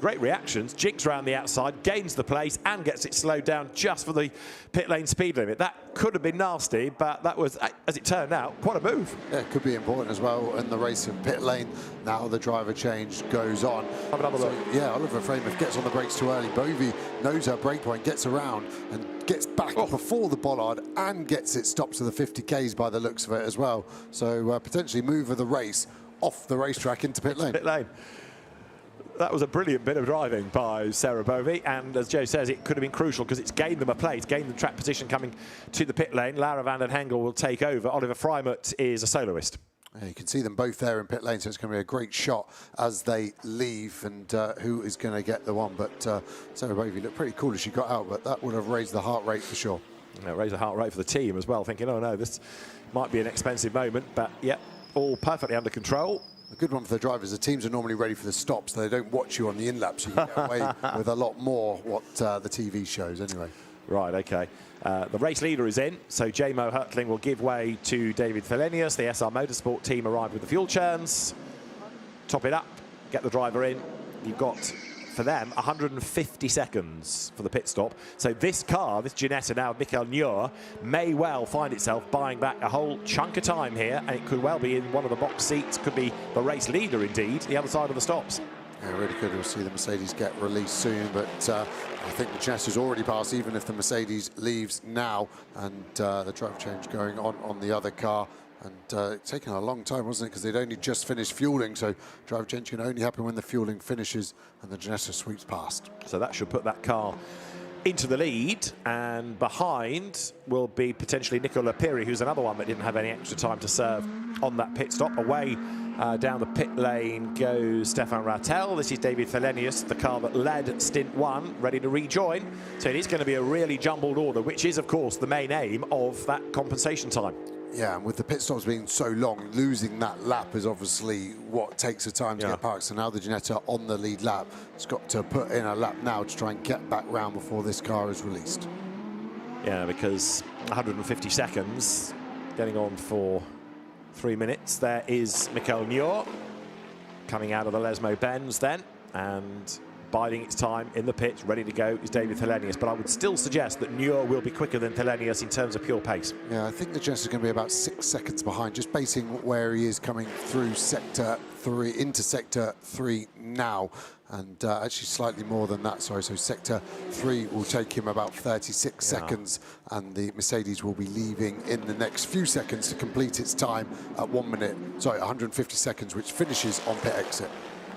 great reactions, jinks around the outside, gains the place, and gets it slowed down just for the pit lane speed limit. That could have been nasty, but that was, as it turned out, quite a move. Yeah, it could be important as well in the race in pit lane. Now the driver change goes on. Have another look. Yeah, Oliver Freimut gets on the brakes too early. Bovey knows her brake point, gets around and gets back before the bollard and gets it stopped to the 50 Ks by the looks of it as well. So potentially move of the race off the racetrack into pit lane. Pit lane. That was a brilliant bit of driving by Sarah Bovey, and as Joe says, it could have been crucial because it's gained them a place, gained them track position coming to the pit lane. Lara van den Hengel will take over. Oliver Freimut is a soloist. Yeah, you can see them both there in pit lane, so it's going to be a great shot as they leave, and who is going to get the one. But Sarah Bovey looked pretty cool as she got out, but that would have raised the heart rate for sure. Yeah, raised the heart rate for the team as well, thinking, oh no, this might be an expensive moment, but yeah, all perfectly under control. A good one for the drivers. The teams are normally ready for the stops. They don't watch you on the in-lap, so you can get away with a lot more what the TV shows anyway. Right, OK. The race leader is in, so J-Mo Hertling will give way to David Thelenius. The SR Motorsport team arrived with the fuel churns. Top it up, get the driver in. You've got, for them, 150 seconds for the pit stop. So this car, this Ginetta now, Michael Nuhr, may well find itself buying back a whole chunk of time here, and it could well be in one of the box seats, could be the race leader indeed, the other side of the stops. Yeah, really good. We'll see the Mercedes get released soon, but I think the Ginetta's already passed, even if the Mercedes leaves now, and the driver change going on the other car. And it's taken a long time, wasn't it? Because they'd only just finished fueling, so driver change can only happen when the fueling finishes and the Ginetta sweeps past. So that should put that car into the lead, and behind will be potentially Nicola Piri, who's another one that didn't have any extra time to serve on that pit stop. Away down the pit lane goes Stefan Rattel. This is David Thelenius, the car that led stint 1, ready to rejoin. So it is going to be a really jumbled order, which is, of course, the main aim of that compensation time. Yeah, and with the pit stops being so long, losing that lap is obviously what takes the time to get parked. So now the Ginetta on the lead lap has got to put in a lap now to try and get back round before this car is released. Yeah, because 150 seconds, getting on for 3 minutes. There is Michael Nuhr coming out of the Lesmo Benz then, and biding its time in the pits, ready to go, is David Thelenius. But I would still suggest that Nuhr will be quicker than Thelenius in terms of pure pace. Yeah, I think the Ginetta is going to be about 6 seconds behind, just basing where he is coming through sector 3, into sector 3 now. And actually slightly more than that, sorry. So sector 3 will take him about 36 seconds, and the Mercedes will be leaving in the next few seconds to complete its time at 150 seconds, which finishes on pit exit.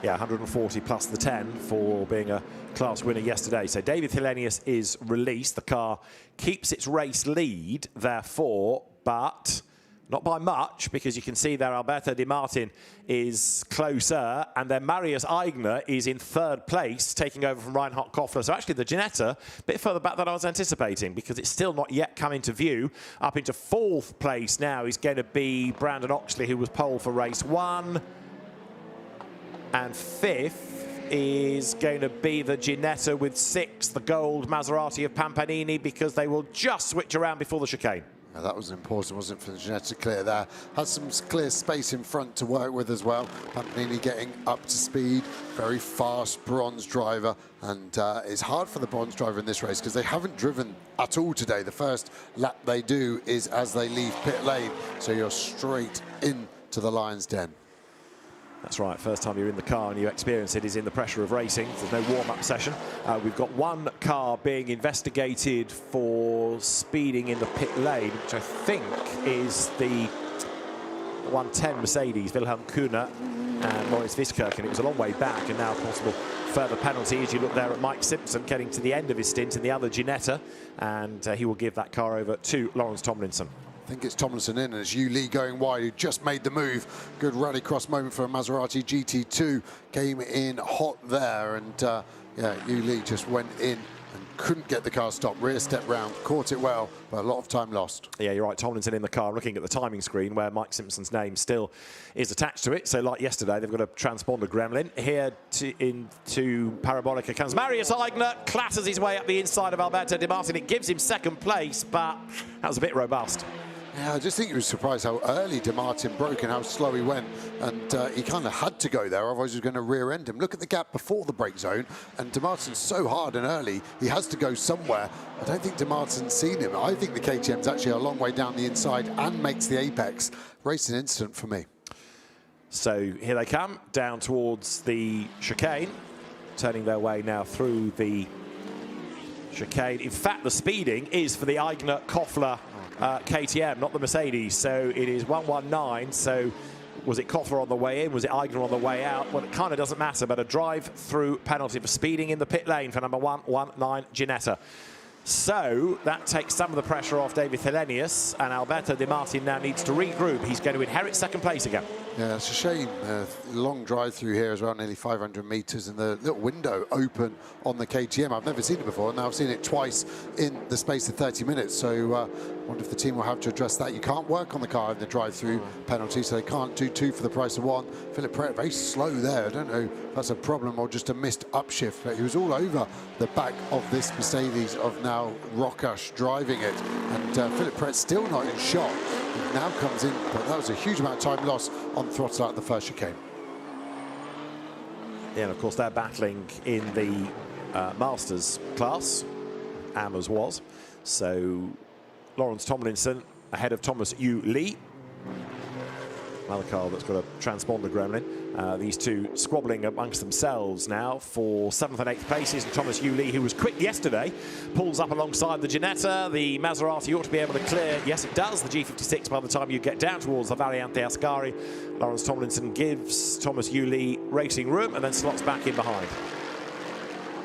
Yeah, 140 plus the 10 for being a class winner yesterday. So David Thelenius is released. The car keeps its race lead, therefore, but not by much, because you can see there Alberto Di Martin is closer, and then Marius Eigner is in 3rd place, taking over from Reinhard Koffler. So actually the Ginetta, a bit further back than I was anticipating, because it's still not yet come into view. Up into 4th place now is going to be Brandon Oxley, who was pole for race 1. And 5th is going to be the Ginetta with 6th, the gold Maserati of Pampanini, because they will just switch around before the chicane. Now that was important, wasn't it, for the Ginetta to clear there. Has some clear space in front to work with as well. Pampanini getting up to speed, very fast bronze driver, and it's hard for the bronze driver in this race because they haven't driven at all today. The first lap they do is as they leave pit lane, so you're straight into the lion's den. That's right, first time you're in the car and you experience it is in the pressure of racing. There's no warm-up session. We've got one car being investigated for speeding in the pit lane, which I think is the 110 Mercedes, Wilhelm Kuhne and Maurice Wiskirchen. It was a long way back, and now a possible further penalty as you look there at Mike Simpson getting to the end of his stint in the other Ginetta, and he will give that car over to Lawrence Tomlinson. I think it's Tomlinson in, and it's Yu Lee going wide, who just made the move. Good rallycross moment for a Maserati GT2. Came in hot there, and yeah, Yu Lee just went in and couldn't get the car stopped. Rear step round, caught it well, but a lot of time lost. Yeah, you're right. Tomlinson in the car, looking at the timing screen where Mike Simpson's name still is attached to it. So like yesterday, they've got a transponder gremlin. Here into Parabolica comes Marius Eigner, clatters his way up the inside of Alberto Di Martin. It gives him second place, but that was a bit robust. Yeah, I just think he was surprised how early Di Martin broke and how slow he went, and he kind of had to go there, otherwise he was going to rear end him. Look at the gap before the brake zone, and Di Martin's so hard and early, he has to go somewhere. I don't think Di Martin's seen him. I think the KTM's actually a long way down the inside and makes the apex. Racing incident for me. So here they come, down towards the chicane, turning their way now through the chicane. In fact, the speeding is for the Eigner-Koffler KTM, not the Mercedes. So it is 119. So was it Koffler on the way in? Was it Eigner on the way out? Well, it kind of doesn't matter, but a drive-through penalty for speeding in the pit lane for number 119 Ginetta. So that takes some of the pressure off David Hellenius, and Alberto Di Martin now needs to regroup. He's going to inherit second place again. Yeah, it's a shame. Long drive through here as well, nearly 500 metres, and the little window open on the KTM. I've never seen it before, and now I've seen it twice in the space of 30 minutes. So I wonder if the team will have to address that. You can't work on the car in the drive-through penalty, so they can't do two for the price of one. Philip Pret very slow there. I don't know if that's a problem or just a missed upshift, but he was all over the back of this Mercedes of now Rockash driving it, and Philip Pret still not in shot. He now comes in, but that was a huge amount of time lost on throttle out the first chicane. Yeah, and of course they're battling in the Masters class. Ammers was. So Lawrence Tomlinson ahead of Thomas Yu Lee. Another car that's got a transponder gremlin. These two squabbling amongst themselves now for 7th and 8th places. And Thomas Yu Lee, who was quick yesterday, pulls up alongside the Ginetta. The Maserati ought to be able to clear. Yes, it does. The G56 by the time you get down towards the Variante Ascari. Lawrence Tomlinson gives Thomas Yu Lee racing room and then slots back in behind.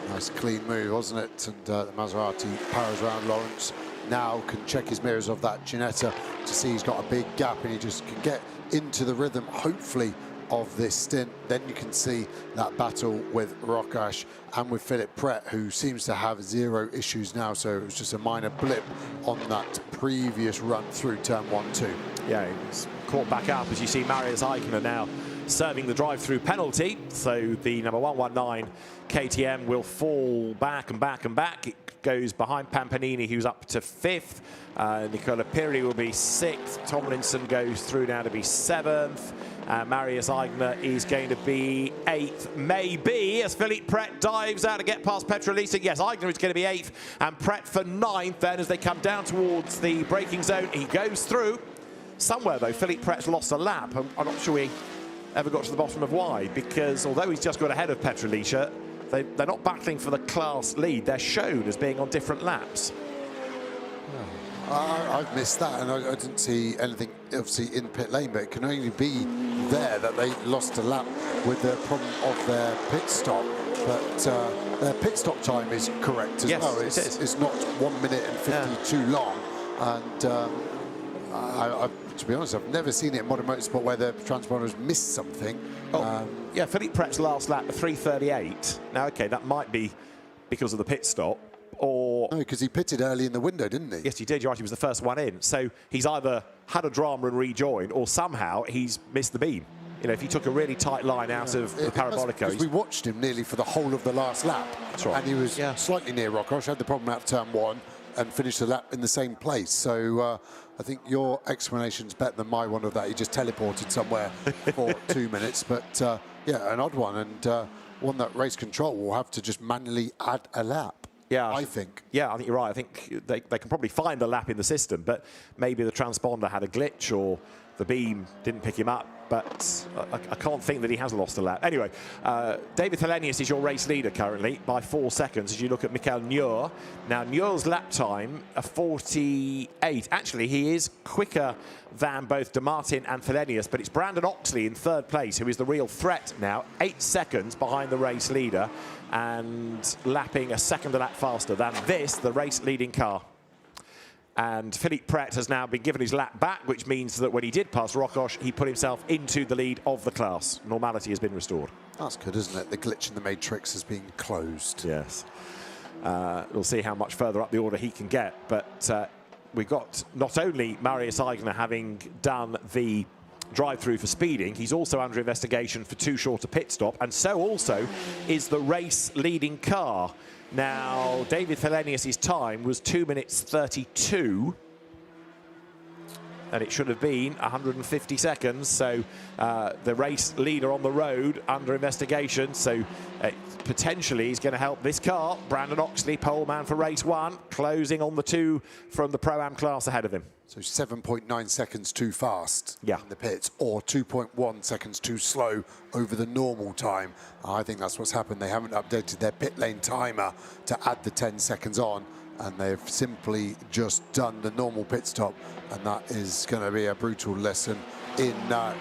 Nice clean move, wasn't it? And the Maserati powers around Lawrence. Now can check his mirrors of that Ginetta to see he's got a big gap, and he just can get into the rhythm, hopefully, of this stint. Then you can see that battle with Rockash and with Philip Pret, who seems to have zero issues now. So it was just a minor blip on that previous run through turn 1-2. Yeah, he's caught back up as you see Marius Eigner now serving the drive-through penalty. So the number 119 KTM will fall back and back and back. It goes behind Pampanini, who's up to 5th. Nicola Pirri will be 6th. Tomlinson goes through now to be 7th. Marius Eigner is going to be 8th, maybe, as Philippe Pret dives out to get past Petrolisa. Yes, Eigner is going to be 8th, and Pret for 9th. Then as they come down towards the braking zone, he goes through. Somewhere, though, Philippe Pret's lost a lap. I'm not sure he ever got to the bottom of why, because although he's just got ahead of Petrolisa, they're not battling for the class lead. They're shown as being on different laps. I've missed that, and I didn't see anything, obviously, in pit lane, but it can only be there that they lost a lap with the problem of their pit stop. But their pit stop time is correct as well. It's not 1 minute and 52 long. And to be honest, I've never seen it in modern motorsport where the transponders missed something. Yeah, Philippe Pret's last lap, 3:38. Now, okay, that might be because of the pit stop. Or no, because he pitted early in the window, didn't he? Yes, he did. You're right, he was the first one in. So he's either had a drama and rejoined, or somehow he's missed the beam. You know, if he took a really tight line out of the Parabolica. Because we watched him nearly for the whole of the last lap. That's right. And he was slightly near Rockosh, had the problem out of turn 1 and finished the lap in the same place. So I think your explanation's better than my one of that. He just teleported somewhere for 2 minutes. But yeah, an odd one, and one that race control will have to just manually add a lap. Yeah, I think. Yeah, I think you're right. I think they can probably find a lap in the system, but maybe the transponder had a glitch or the beam didn't pick him up. but I can't think that he has lost a lap. Anyway, David Hellenius is your race leader currently by 4 seconds as you look at Michael Nuhr. Now, Nuhr's lap time, a 48. Actually, he is quicker than both De Martin and Hellenius, but it's Brandon Oxley in 3rd place who is the real threat now, 8 seconds behind the race leader and lapping a second a lap faster than this, the race leading car. And Philippe Pret has now been given his lap back, which means that when he did pass Rokosh, he put himself into the lead of the class. Normality has been restored. That's good, isn't it? The glitch in the matrix has been closed. Yes. We'll see how much further up the order he can get. But we've got not only Marius Eigner having done the drive-through for speeding, he's also under investigation for too short a pit stop, and so also is the race leading car. Now, David Hellenius' time was 2 minutes 32, and it should have been 150 seconds. So the race leader on the road under investigation. So potentially he's going to help this car. Brandon Oxley, pole man for race 1, closing on the 2 from the Pro-Am class ahead of him. So 7.9 seconds too fast in the pits, or 2.1 seconds too slow over the normal time. I think that's what's happened. They haven't updated their pit lane timer to add the 10 seconds on, and they've simply just done the normal pit stop, and that is going to be a brutal lesson in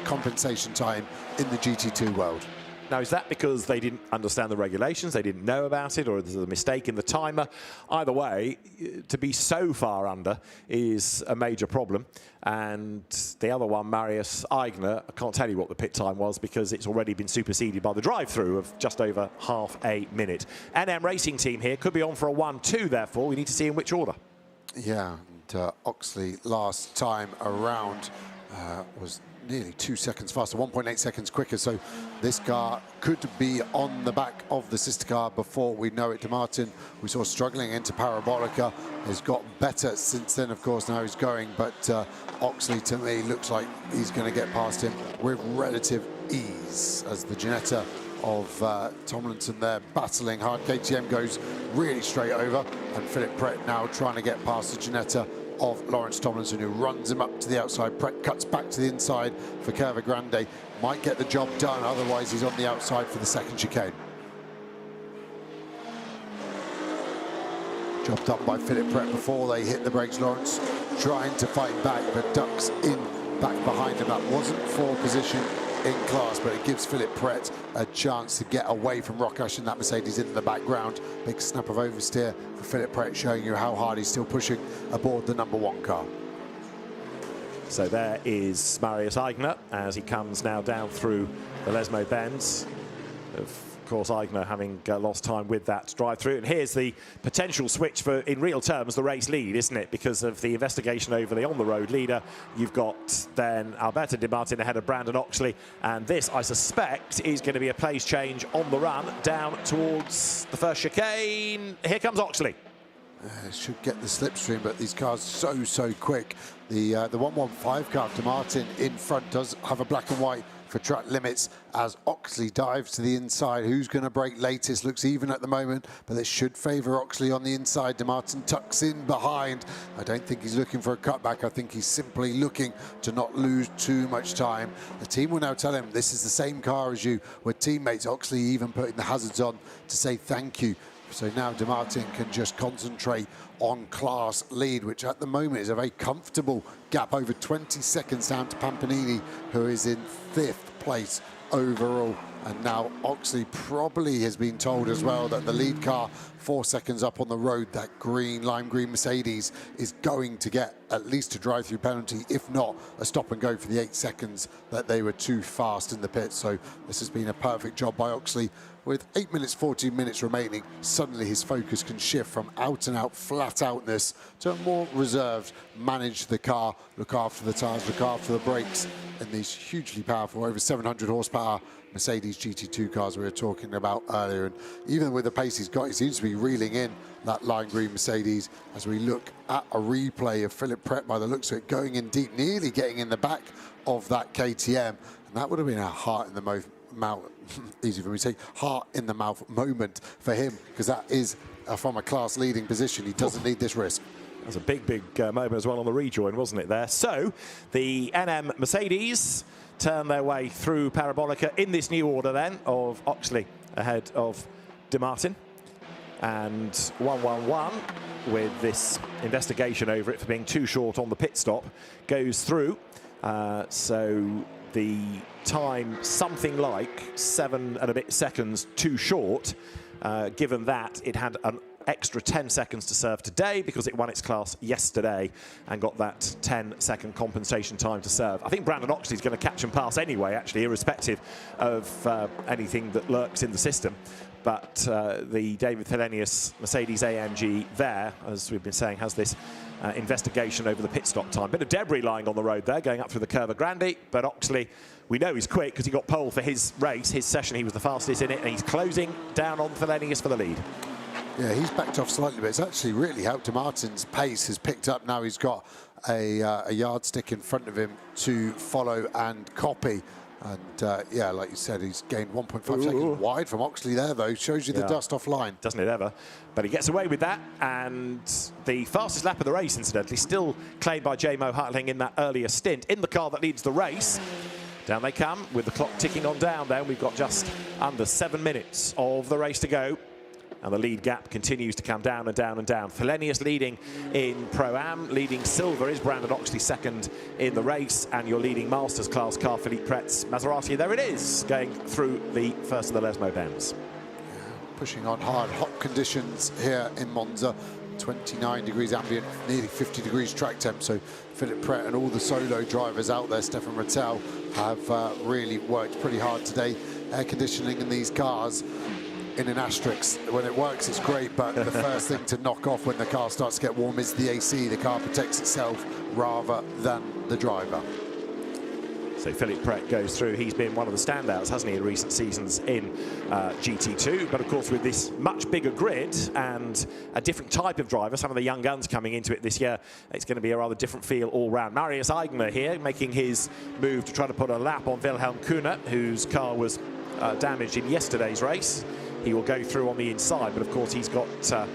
compensation time in the GT2 world. Now, is that because they didn't understand the regulations, they didn't know about it, or there's a mistake in the timer? Either way, to be so far under is a major problem. And the other one, Marius Eigner, I can't tell you what the pit time was because it's already been superseded by the drive-through of just over half a minute. NM Racing Team here could be on for a 1-2, therefore. We need to see in which order. Yeah, and Oxley last time around was nearly 2 seconds faster, 1.8 seconds quicker. So this car could be on the back of the sister car before we know it. De Martin, we saw struggling into Parabolica, has got better since then, of course. Now he's going, but Oxley to me looks like he's going to get past him with relative ease as the Ginetta of Tomlinson there battling hard. KTM goes really straight over, and Philippe Pret now trying to get past the Ginetta of Lawrence Tomlinson, who runs him up to the outside. Pret cuts back to the inside for Curva Grande. Might get the job done, otherwise he's on the outside for the second chicane. Job done by Philippe Pret before they hit the brakes. Lawrence trying to fight back, but ducks in back behind him. That wasn't for position in class, but it gives Philippe Pret a chance to get away from Rokash and that Mercedes in the background. Big snap of oversteer for Philippe Pret, showing you how hard he's still pushing aboard the #1 car. So there is Marius Eigner as he comes now down through the Lesmo bends. Of course, Eigner having lost time with that drive-through. And here's the potential switch for, in real terms, the race lead, isn't it? Because of the investigation over the on-the-road leader. You've got then Alberto De Martin ahead of Brandon Oxley. And this, I suspect, is going to be a place change on the run down towards the first chicane. Here comes Oxley. Should get the slipstream, but these cars so quick. The 115 car of De Martin in front does have a black and white for track limits as Oxley dives to the inside. Who's going to break latest? Looks even at the moment, but it should favour Oxley on the inside. De Martin tucks in behind. I don't think he's looking for a cutback. I think he's simply looking to not lose too much time. The team will now tell him this is the same car as you. We're teammates. Oxley even putting the hazards on to say thank you. So now De Martin can just concentrate on class lead, which at the moment is a very comfortable gap, over 20 seconds down to Pampanini, who is in 5th place overall. And now Oxley probably has been told as well that the lead car 4 seconds up on the road, that green, lime green Mercedes, is going to get at least a drive-through penalty, if not a stop and go for the 8 seconds that they were too fast in the pit. So this has been a perfect job by Oxley. With 8 minutes, 14 minutes remaining, suddenly his focus can shift from out-and-out flat-outness to a more reserved, manage the car, look after the tyres, look after the brakes, and these hugely powerful, over 700 horsepower Mercedes GT2 cars we were talking about earlier. And even with the pace he's got, he seems to be reeling in that lime green Mercedes as we look at a replay of Philippe Pret, by the looks of it, going in deep, nearly getting in the back of that KTM. And that would have been a heart in the mouth, easy for me to say, heart in the mouth moment for him, because that is from a class leading position. He doesn't need this risk. That was a big moment as well on the rejoin, wasn't it there? So the NM Mercedes turn their way through Parabolica in this new order then of Oxley ahead of De Martin. And 1-1-1 with this investigation over it for being too short on the pit stop goes through. So the time something like 7 and a bit seconds too short, given that it had an extra 10 seconds to serve today because it won its class yesterday and got that 10-second compensation time to serve. I think Brandon Oxley's going to catch and pass anyway, actually, irrespective of anything that lurks in the system. But the David Thelenius Mercedes-AMG there, as we've been saying, has this investigation over the pit stop time. Bit of debris lying on the road there, going up through the Curva Grande, but Oxley, we know he's quick because he got pole for his race, his session. He was the fastest in it, and he's closing down on Thelenius for the lead. Yeah, he's backed off slightly, but it's actually really helped. Martin's pace has picked up. Now he's got a yardstick in front of him to follow and copy. And yeah, like you said, he's gained 1.5 seconds wide from Oxley there, though. Shows you the dust off line. Doesn't it ever? But he gets away with that. And the fastest lap of the race, incidentally, still claimed by J-Mo Hartling in that earlier stint in the car that leads the race. Down they come with the clock ticking on down there. We've got just under 7 minutes of the race to go. And the lead gap continues to come down and down and down. Thelenius leading in Pro-Am. Leading silver is Brandon Oxley, second in the race. And your leading Masters class car, Philippe Pret's Maserati. There it is, going through the first of the Les Modems. Yeah, pushing on hard, hot conditions here in Monza. 29 degrees ambient, nearly 50 degrees track temp. So Philippe Pret and all the solo drivers out there, Stefan Rattel, have really worked pretty hard today. Air conditioning in these cars, in an asterisk, when it works it's great, but the first thing to knock off when the car starts to get warm is the AC. The car protects itself rather than the driver. So Philippe Pret goes through. He's been one of the standouts, hasn't he, in recent seasons in GT2. But of course, with this much bigger grid and a different type of driver, some of the young guns coming into it this year, it's going to be a rather different feel all round. Marius Eigner here, making his move to try to put a lap on Wilhelm Kuhne, whose car was damaged in yesterday's race. He will go through on the inside, but of course he's got to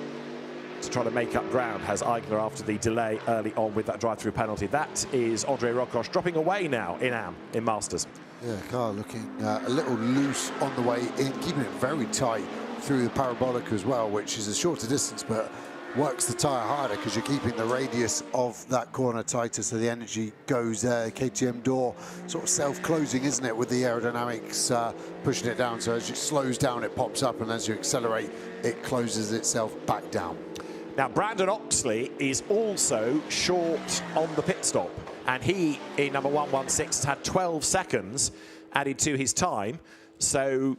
try to make up ground, has Eigner, after the delay early on with that drive-through penalty. That is André Rocoche dropping away now in Masters. Yeah, car looking a little loose on the way in, keeping it very tight through the Parabolica as well, which is a shorter distance, but works the tyre harder because you're keeping the radius of that corner tighter, so the energy goes there. KTM door sort of self-closing, isn't it, with the aerodynamics pushing it down. So as it slows down, it pops up, and as you accelerate, it closes itself back down. Now, Brandon Oxley is also short on the pit stop, and he, in number 116, has had 12 seconds added to his time. So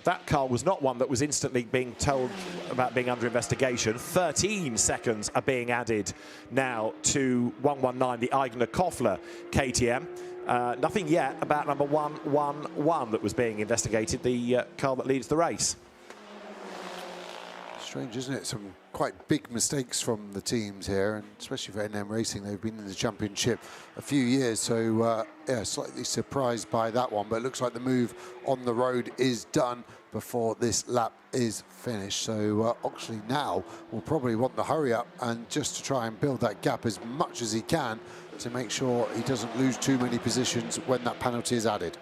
that car was not one that was instantly being told about being under investigation. 13 seconds are being added now to 119, the Eigner-Koffler KTM. Nothing yet about number 111 that was being investigated, the car that leads the race. Strange, isn't it? Some quite big mistakes from the teams here, and especially for NM Racing. They've been in the championship a few years, so yeah, slightly surprised by that one. But it looks like the move on the road is done before this lap is finished. So Oxley now will probably want the hurry up and just to try and build that gap as much as he can to make sure he doesn't lose too many positions when that penalty is added.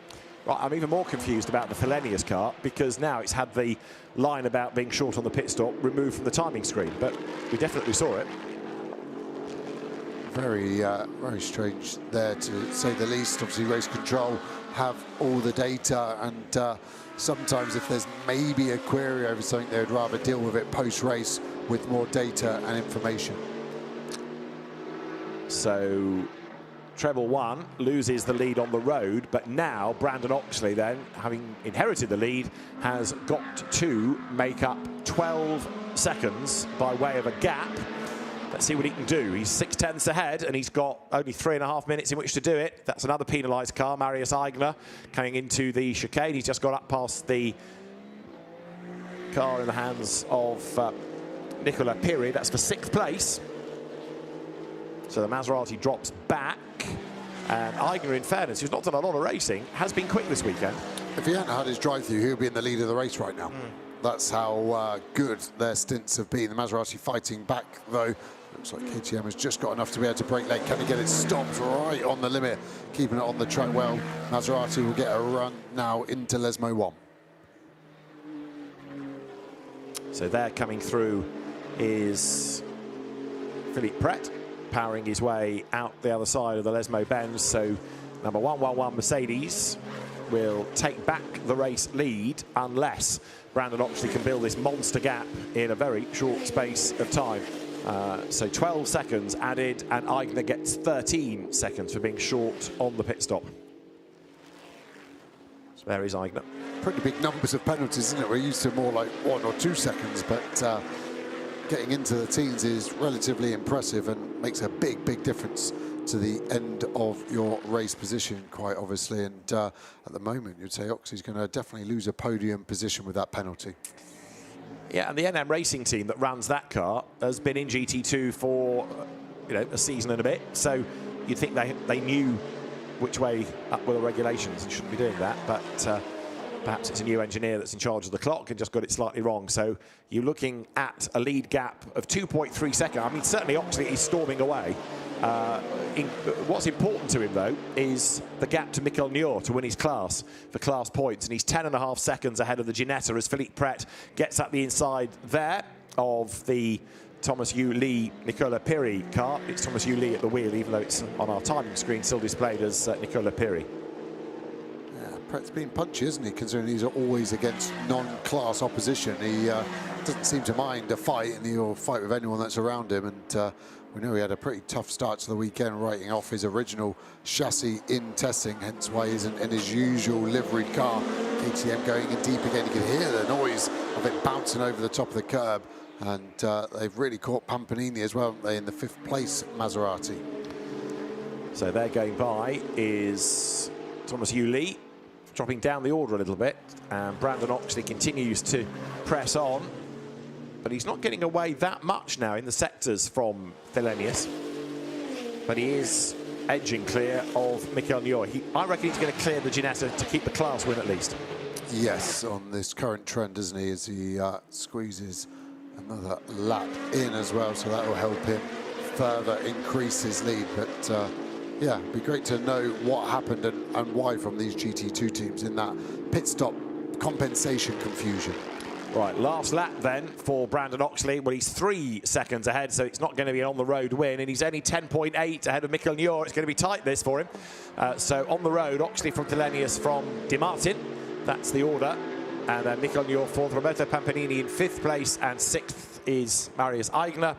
Right, I'm even more confused about the Thelenius car, because now it's had the line about being short on the pit stop removed from the timing screen, but we definitely saw it. Very, very strange there, to say the least. Obviously, race control have all the data, and sometimes if there's maybe a query over something, they would rather deal with it post-race with more data and information. So Treble One loses the lead on the road, but now Brandon Oxley, then, having inherited the lead, has got to make up 12 seconds by way of a gap. Let's see what he can do. He's 6/10ths ahead, and he's got only 3.5 minutes in which to do it. That's another penalised car, Marius Eigner, coming into the chicane. He's just got up past the car in the hands of Nicola Pirri. That's for 6th place. So the Maserati drops back. And Eigner, in fairness, who's not done a lot of racing, has been quick this weekend. If he hadn't had his drive-through, he'll be in the lead of the race right now. That's how good their stints have been. The Maserati fighting back, though. Looks like KTM has just got enough to be able to break late. Can he get it stopped right on the limit? Keeping it on the track well. Maserati will get a run now into Lesmo 1. So there coming through is Philippe Pret, powering his way out the other side of the Lesmo bend. So number 111 Mercedes will take back the race lead unless Brandon Oxley can build this monster gap in a very short space of time. So 12 seconds added, and Aigner gets 13 seconds for being short on the pit stop. So there is Aigner. Pretty big numbers of penalties, isn't it? We're used to more like 1 or 2 seconds, but getting into the teens is relatively impressive and makes a big, big difference to the end of your race position, quite obviously. And at the moment, you'd say Oxley's going to definitely lose a podium position with that penalty. Yeah, and the NM Racing team that runs that car has been in GT2 for, you know, a season and a bit. So you'd think they knew which way up were the regulations and shouldn't be doing that. But perhaps it's a new engineer that's in charge of the clock and just got it slightly wrong. So you're looking at a lead gap of 2.3 seconds. I mean, certainly Oxley is storming away. What's important to him, though, is the gap to Mikel Nior to win his class for class points. And he's 10.5 seconds ahead of the Ginetta as Philippe Pret gets up the inside there of the Thomas Yu Lee Nicola Piri car. It's Thomas Yu Lee at the wheel, even though it's on our timing screen still displayed as Nicola Piri. Yeah, Pret's been punchy, isn't he, considering these are always against non-class opposition. He doesn't seem to mind a fight, and he'll fight with anyone that's around him. And we know he had a pretty tough start to the weekend, writing off his original chassis in testing, hence why he isn't in his usual liveried car. KTM going in deep again. You can hear the noise of it bouncing over the top of the curb. And they've really caught Pampanini as well, haven't they, in the 5th place Maserati. So there going by is Thomas Yu Lee, dropping down the order a little bit. And Brandon Oxley continues to press on. But he's not getting away that much now in the sectors from Thelenius. But he is edging clear of Mikel Nior. I reckon he's going to clear the Ginetta to keep the class win at least. Yes, on this current trend, isn't he, as he squeezes another lap in as well, so that will help him further increase his lead. But yeah, it'd be great to know what happened and why from these GT2 teams in that pit stop compensation confusion. Right, last lap then for Brandon Oxley. Well, he's 3 seconds ahead, so it's not going to be an on-the-road win, and he's only 10.8 ahead of Mikel Nior. It's going to be tight, this, for him. So on the road, Oxley from Thelenius from Di Martin. That's the order. And then Mikel Nior 4th, Roberto Pampanini in 5th place, and 6th is Marius Aigner.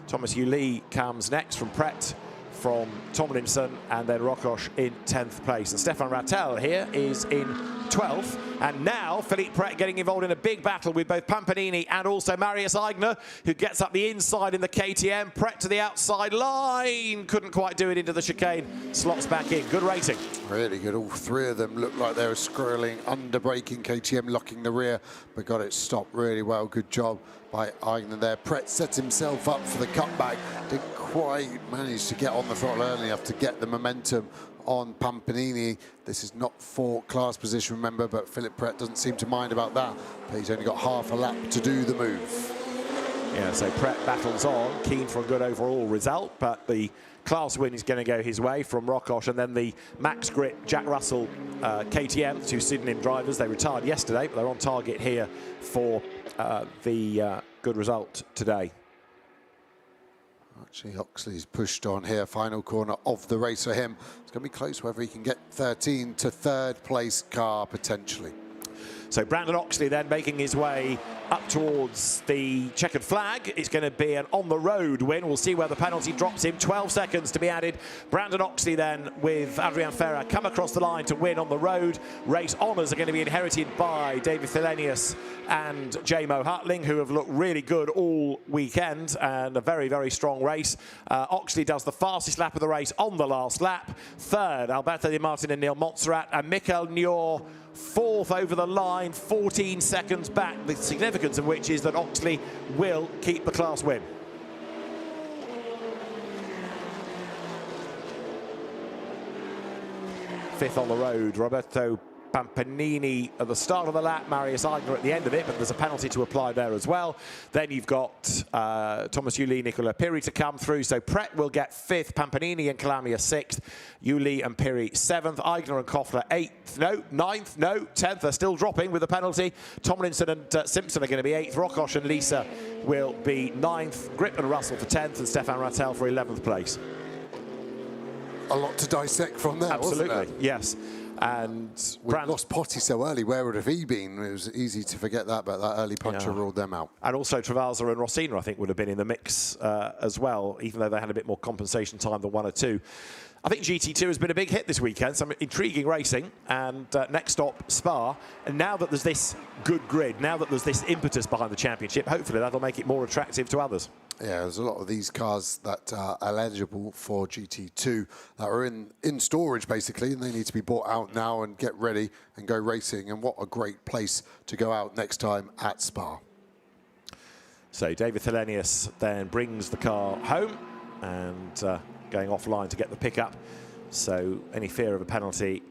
Thomas Yu Lee comes next from Pret, from Tomlinson, and then Rokosh in 10th place. And Stefan Rattel here is in 12th. And now Philippe Pret getting involved in a big battle with both Pampanini and also Marius Aigner, who gets up the inside in the KTM. Pret to the outside line. Couldn't quite do it into the chicane. Slots back in. Good racing. Really good. All 3 of them look like they were scrolling, under braking. KTM locking the rear, but got it stopped really well. Good job by Aigner there. Pret sets himself up for the cutback. Didn't quite manage to get on the throttle early enough to get the momentum on Pampanini. This is not for class position, remember, but Philippe Pret doesn't seem to mind about that. But he's only got half a lap to do the move. Yeah, so Pret battles on, keen for a good overall result, but the class win is going to go his way from Rokosh, and then the Max Grip, Jack Russell, KTM, 2 pseudonym drivers. They retired yesterday, but they're on target here for the good result today. Actually, Oxley's pushed on here. Final corner of the race for him. It's going to be close whether he can get 13 to 3rd place car potentially. So Brandon Oxley then making his way up towards the checkered flag. It's going to be an on-the-road win. We'll see where the penalty drops him. 12 seconds to be added. Brandon Oxley then with Adrian Ferrer come across the line to win on the road. Race honours are going to be inherited by David Thelenius and Jamo Hartling, who have looked really good all weekend, and a very, very strong race. Oxley does the fastest lap of the race on the last lap. 3rd, Alberto Di Martin and Neil Montserrat, and Mikel Nior 4th over the line, 14 seconds back, the significance of which is that Oxley will keep the class win. Fifth on the road, Roberto Pampanini at the start of the lap, Marius Eigner at the end of it, but there's a penalty to apply there as well. Then you've got Thomas Yuli, Nicola Piri to come through. So Pret will get 5th, Pampanini and Calamia 6th, Yuli and Piri 7th, Eigner and Koffler 8th, no, 9th, no, 10th. They're still dropping with the penalty. Tomlinson and Simpson are going to be 8th, Rokosh and Lisa will be 9th, Grip and Russell for 10th, and Stefan Rattel for 11th place. A lot to dissect from there, absolutely, wasn't there? Yes. And we lost Potty so early. Where would have he been? It was easy to forget that, but that early puncture ruled them out. And also Travasa and Rossina, I think, would have been in the mix as well, even though they had a bit more compensation time than 1 or 2. I think GT2 has been a big hit this weekend, some intriguing racing, and next stop, Spa. And now that there's this good grid, now that there's this impetus behind the championship, hopefully that'll make it more attractive to others. Yeah, there's a lot of these cars that are eligible for GT2 that are in storage, basically, and they need to be bought out now and get ready and go racing. And what a great place to go out next time at Spa. So David Thelenius then brings the car home and going offline to get the pickup. So any fear of a penalty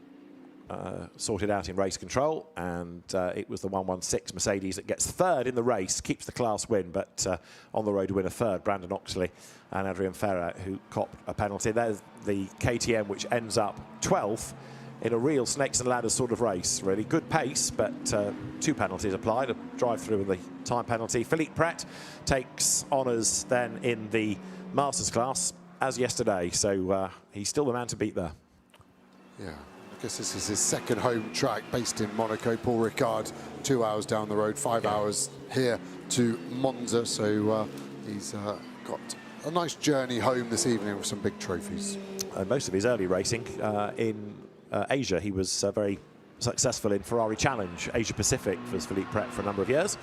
sorted out in race control, and it was the 116 Mercedes that gets 3rd in the race, keeps the class win, but on the road to win a 3rd, Brandon Oxley and Adrian Ferrer, who copped a penalty. There's the KTM, which ends up 12th in a real snakes and ladders sort of race. Really good pace, but 2 penalties applied, a drive-through and the time penalty. Philippe Pret takes honours then in the Masters class, as yesterday, so he's still the man to beat there. Yeah. I guess this is his 2nd home track, based in Monaco. Paul Ricard, 2 hours down the road, 5 hours here to Monza. So he's got a nice journey home this evening with some big trophies. Most of his early racing in Asia, he was very successful in Ferrari Challenge, Asia Pacific for Philippe Pret for a number of years.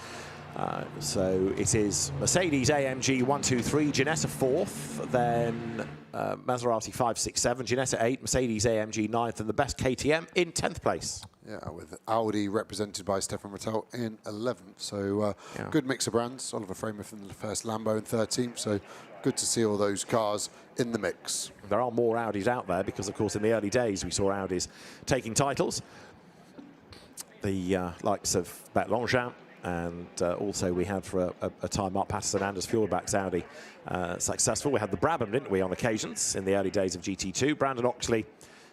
So it is Mercedes AMG 1, 2, 3, Ginetta 4th, then Maserati 5, 6, 7, Ginetta 8, Mercedes AMG 9th, and the best KTM in 10th place. Yeah, with Audi represented by Stefan Rattel in 11th. So good mix of brands. Oliver Framer in the first Lambo in 13th. So good to see all those cars in the mix. There are more Audis out there because, of course, in the early days we saw Audis taking titles. The likes of Bert Longchamp, and also we had for a time Mark Patterson, Anders Fjordbach's Audi successful. We had the Brabham, didn't we, on occasions in the early days of GT2. Brandon Oxley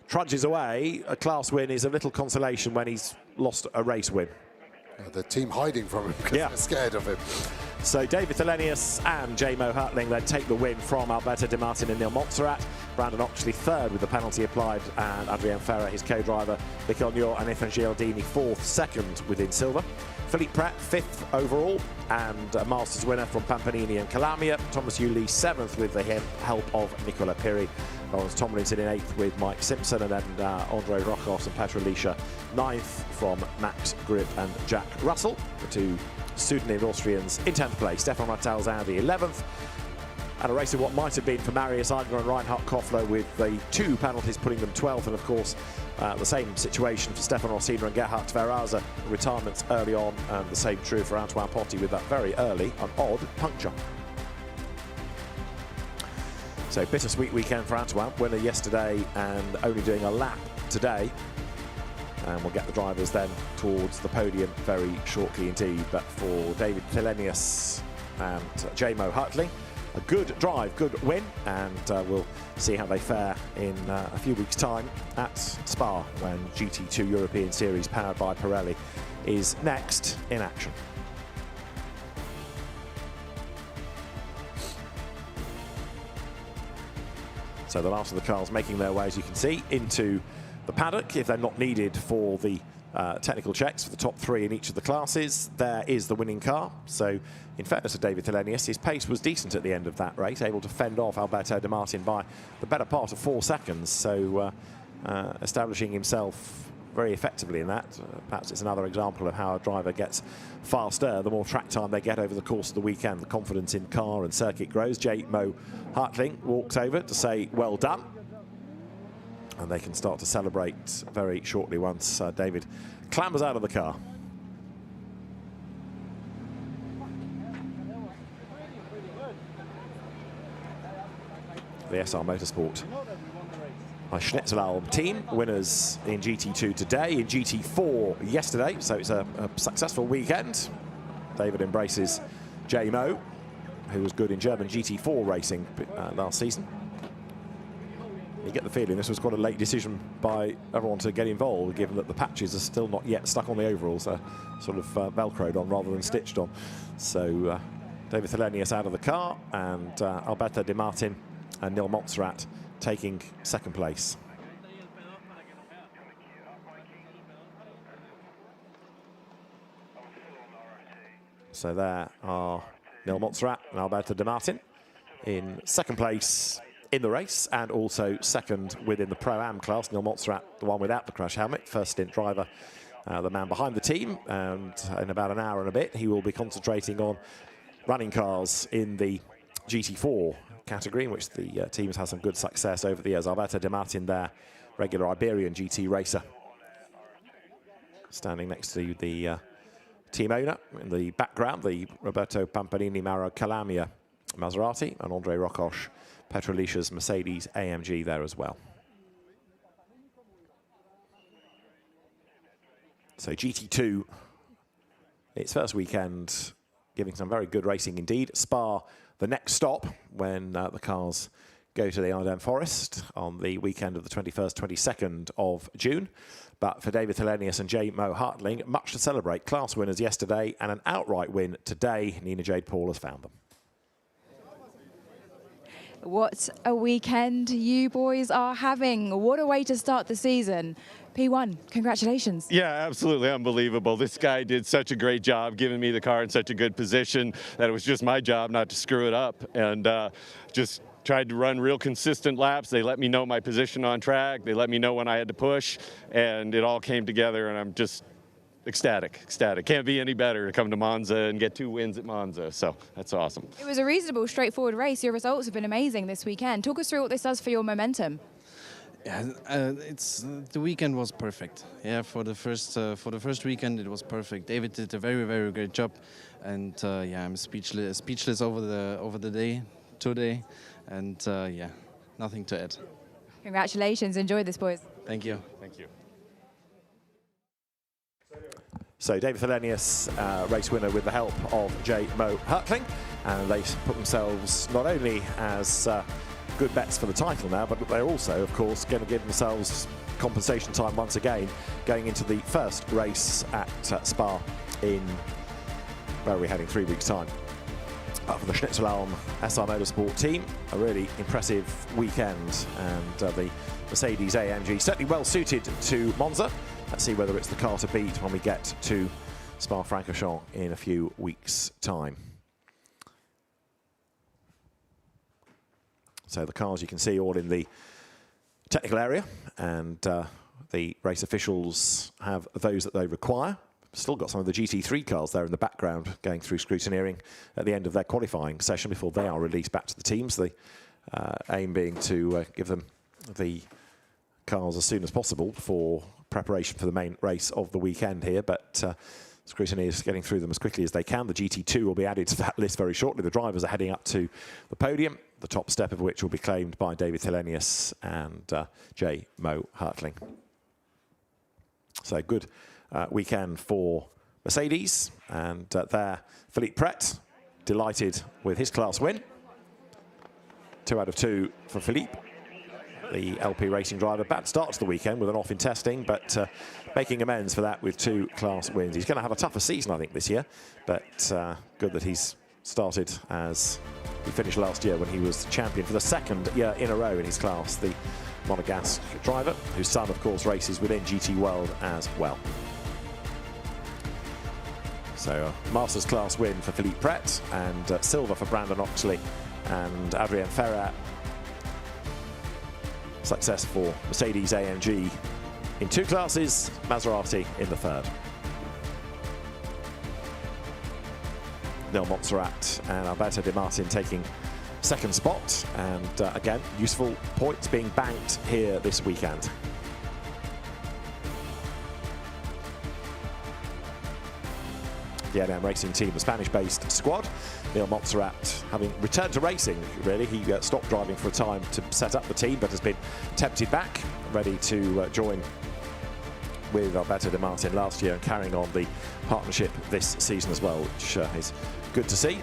trudges away. A class win is a little consolation when he's lost a race win. Yeah, the team hiding from him because they're scared of him. So David Thelenius and J-Mo Hurtling then take the win from Alberto De Martin and Neil Montserrat. Brandon Oxley 3rd with the penalty applied, and Adrien Ferrer, his co-driver, Mikel Nior and Ethan Gialdini 4th, 2nd within silver. Philippe Pret 5th overall, and a Masters winner from Pampanini and Calamia. Thomas Yuli 7th with the help of Nicola Piri. Lawrence Tomlinson in 8th with Mike Simpson, and then Andre Rochos and Petra Lisha 9th from Max Grip and Jack Russell. The 2 Sudanese Austrians in 10th place. Stefan Rattel's Audi 11th. And a race of what might have been for Marius Eigner and Reinhard Koffler, with the 2 penalties putting them 12th, and of course the same situation for Stefan Rossina and Gerhard Tveraza, retirements early on, and the same true for Antoine Potty with that very early and odd puncture. So bittersweet weekend for Antoine, winner yesterday and only doing a lap today. And we'll get the drivers then towards the podium very shortly indeed. But for David Thelenius and J-Mo Hurtling, a good drive, good win, and we'll see how they fare in a few weeks' time at Spa, when GT2 European Series powered by Pirelli is next in action. So the last of the cars making their way, as you can see, into the paddock, if they're not needed for the technical checks for the top 3 in each of the classes. There is the winning car. So in fairness to David Thelenius, his pace was decent at the end of that race, able to fend off Alberto De Martin by the better part of 4 seconds. So establishing himself very effectively in that. Perhaps it's another example of how a driver gets faster the more track time they get over the course of the weekend. The confidence in car and circuit grows. J-Mo Hurtling walks over to say well done, and they can start to celebrate very shortly once David clambers out of the car. The SRO Motorsport My Schnitzelalm team, winners in GT2 today, in GT4 yesterday, so it's a successful weekend. David embraces J-Mo, who was good in German GT4 racing last season. You get the feeling this was quite a late decision by everyone to get involved, given that the patches are still not yet stuck on the overalls. They're sort of velcroed on rather than stitched on. So David Thelenius out of the car, and Alberto Di Martin and Nil Montserrat taking second place. So there are Nil Montserrat and Alberto Di Martin in second place in the race, and also second within the Pro-Am class. Nil Montserrat, the one without the crash helmet, first stint driver, the man behind the team, and in about an hour and a bit he will be concentrating on running cars in the GT4 category, in which the team has had some good success over the years. Alberto Di Martin there, regular Iberian GT racer, standing next to the team owner in the background, the Roberto Pampanini Mauro Calamia Maserati, and Andre Rocoche Petrolicia's Mercedes AMG there as well. So GT2, its first weekend, giving some very good racing indeed. Spa, the next stop when the cars go to the Ardennes Forest on the weekend of the 21st, 22nd of June. But for David Thelenius and J-Mo Hartling, much to celebrate. Class winners yesterday and an outright win today. Nina Jade Paul has found them. What a weekend you boys are having. What a way to start the season. P1, congratulations. Yeah, absolutely unbelievable. This guy did such a great job giving me the car in such a good position that it was just my job not to screw it up, and just tried to run real consistent laps. They let me know my position on track. They let me know when I had to push, and it all came together, and I'm just ecstatic. Can't be any better to come to Monza and get 2 wins at Monza, so that's awesome. It was a reasonable, straightforward race. Your results have been amazing this weekend. Talk us through what this does for your momentum. Yeah, the weekend was perfect. Yeah, for the first weekend it was perfect. David did a very, very great job, and yeah, I'm speechless over the day today, and yeah, nothing to add. Congratulations. Enjoy this, boys. Thank you. Thank you. So David Thelenius, race winner with the help of J-Mo Hartling, and they put themselves not only as good bets for the title now, but they're also, of course, going to give themselves compensation time once again, going into the first race at Spa in, where are we heading, 3 weeks' time. For the Schnitzelalm SRO Motorsport team, a really impressive weekend, and the Mercedes AMG certainly well suited to Monza. Let's see whether it's the car to beat when we get to Spa-Francorchamps in a few weeks' time. So the cars you can see all in the technical area, and the race officials have those that they require. Still got some of the GT3 cars there in the background going through scrutineering at the end of their qualifying session before they are released back to the teams. The aim being to give them the cars as soon as possible for preparation for the main race of the weekend here, but scrutiny is getting through them as quickly as they can. The GT2 will be added to that list very shortly. The drivers are heading up to the podium, the top step of which will be claimed by David Thelenius and J-Mo Hartling. So good weekend for Mercedes, and there Philippe Pret, delighted with his class win. 2 out of 2 for Philippe, the LP racing driver. Bad start to the weekend with an off in testing, but making amends for that with 2 class wins. He's going to have a tougher season, I think, this year, but good that he's started as he finished last year when he was champion for the 2nd year in a row in his class, the Monegasque driver, whose son, of course, races within GT World as well. So a Masters class win for Philippe Pret, and silver for Brandon Oxley and Adrien Ferrer. Success for Mercedes AMG in 2 classes, Maserati in the 3rd. Nil Montserrat and Alberto Di Martin taking 2nd spot, and again, useful points being banked here this weekend. the NM Racing team, the Spanish-based squad. Neil Montserrat, having returned to racing, really, he stopped driving for a time to set up the team, but has been tempted back, ready to join with Alberto De Martin last year and carrying on the partnership this season as well, which is good to see.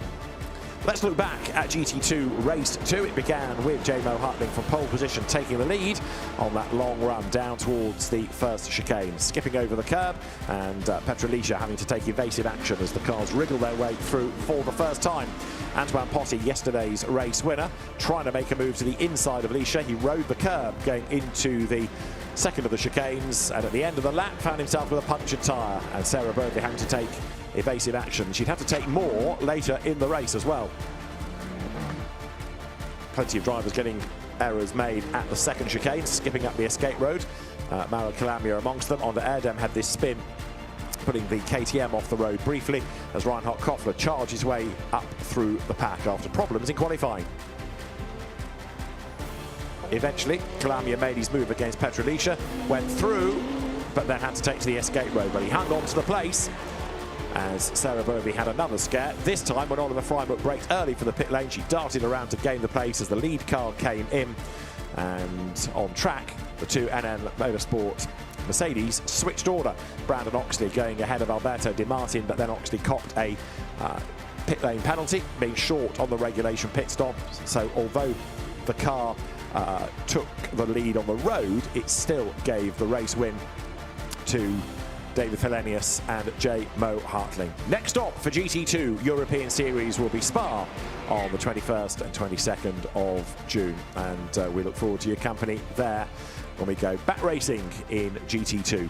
Let's look back at GT2 Race 2. It began with J-Mo Hartling from pole position taking the lead on that long run down towards the first chicane, skipping over the curb, and Pirelli having to take evasive action as the cars wriggle their way through for the first time. Antoine Potty, yesterday's race winner, trying to make a move to the inside of Licia. He rode the curb going into the second of the chicanes, and at the end of the lap found himself with a punctured tyre, and Sarah Burley having to take evasive action. She'd have to take more later in the race as well. Plenty of drivers getting errors made at the second chicane, skipping up the escape road. Mauro Calamia amongst them. Onto Erdem had this spin, putting the KTM off the road briefly as Reinhard Koffler charged his way up through the pack after problems in qualifying. Eventually, Calamia made his move against Pirelli, went through, but then had to take to the escape road. But he hung on to the place as Sarah Bovey had another scare. This time, when Oliver Freimuth braked early for the pit lane, she darted around to gain the place as the lead car came in. And on track, the two NN Motorsport Mercedes switched order. Brandon Oxley going ahead of Alberto De Martin, but then Oxley copped a pit lane penalty, being short on the regulation pit stop. So although the car took the lead on the road, it still gave the race win to David Fellenius and J-Mo Hartling. Next stop for GT2 European Series will be Spa on the 21st and 22nd of June. And we look forward to your company there when we go back racing in GT2.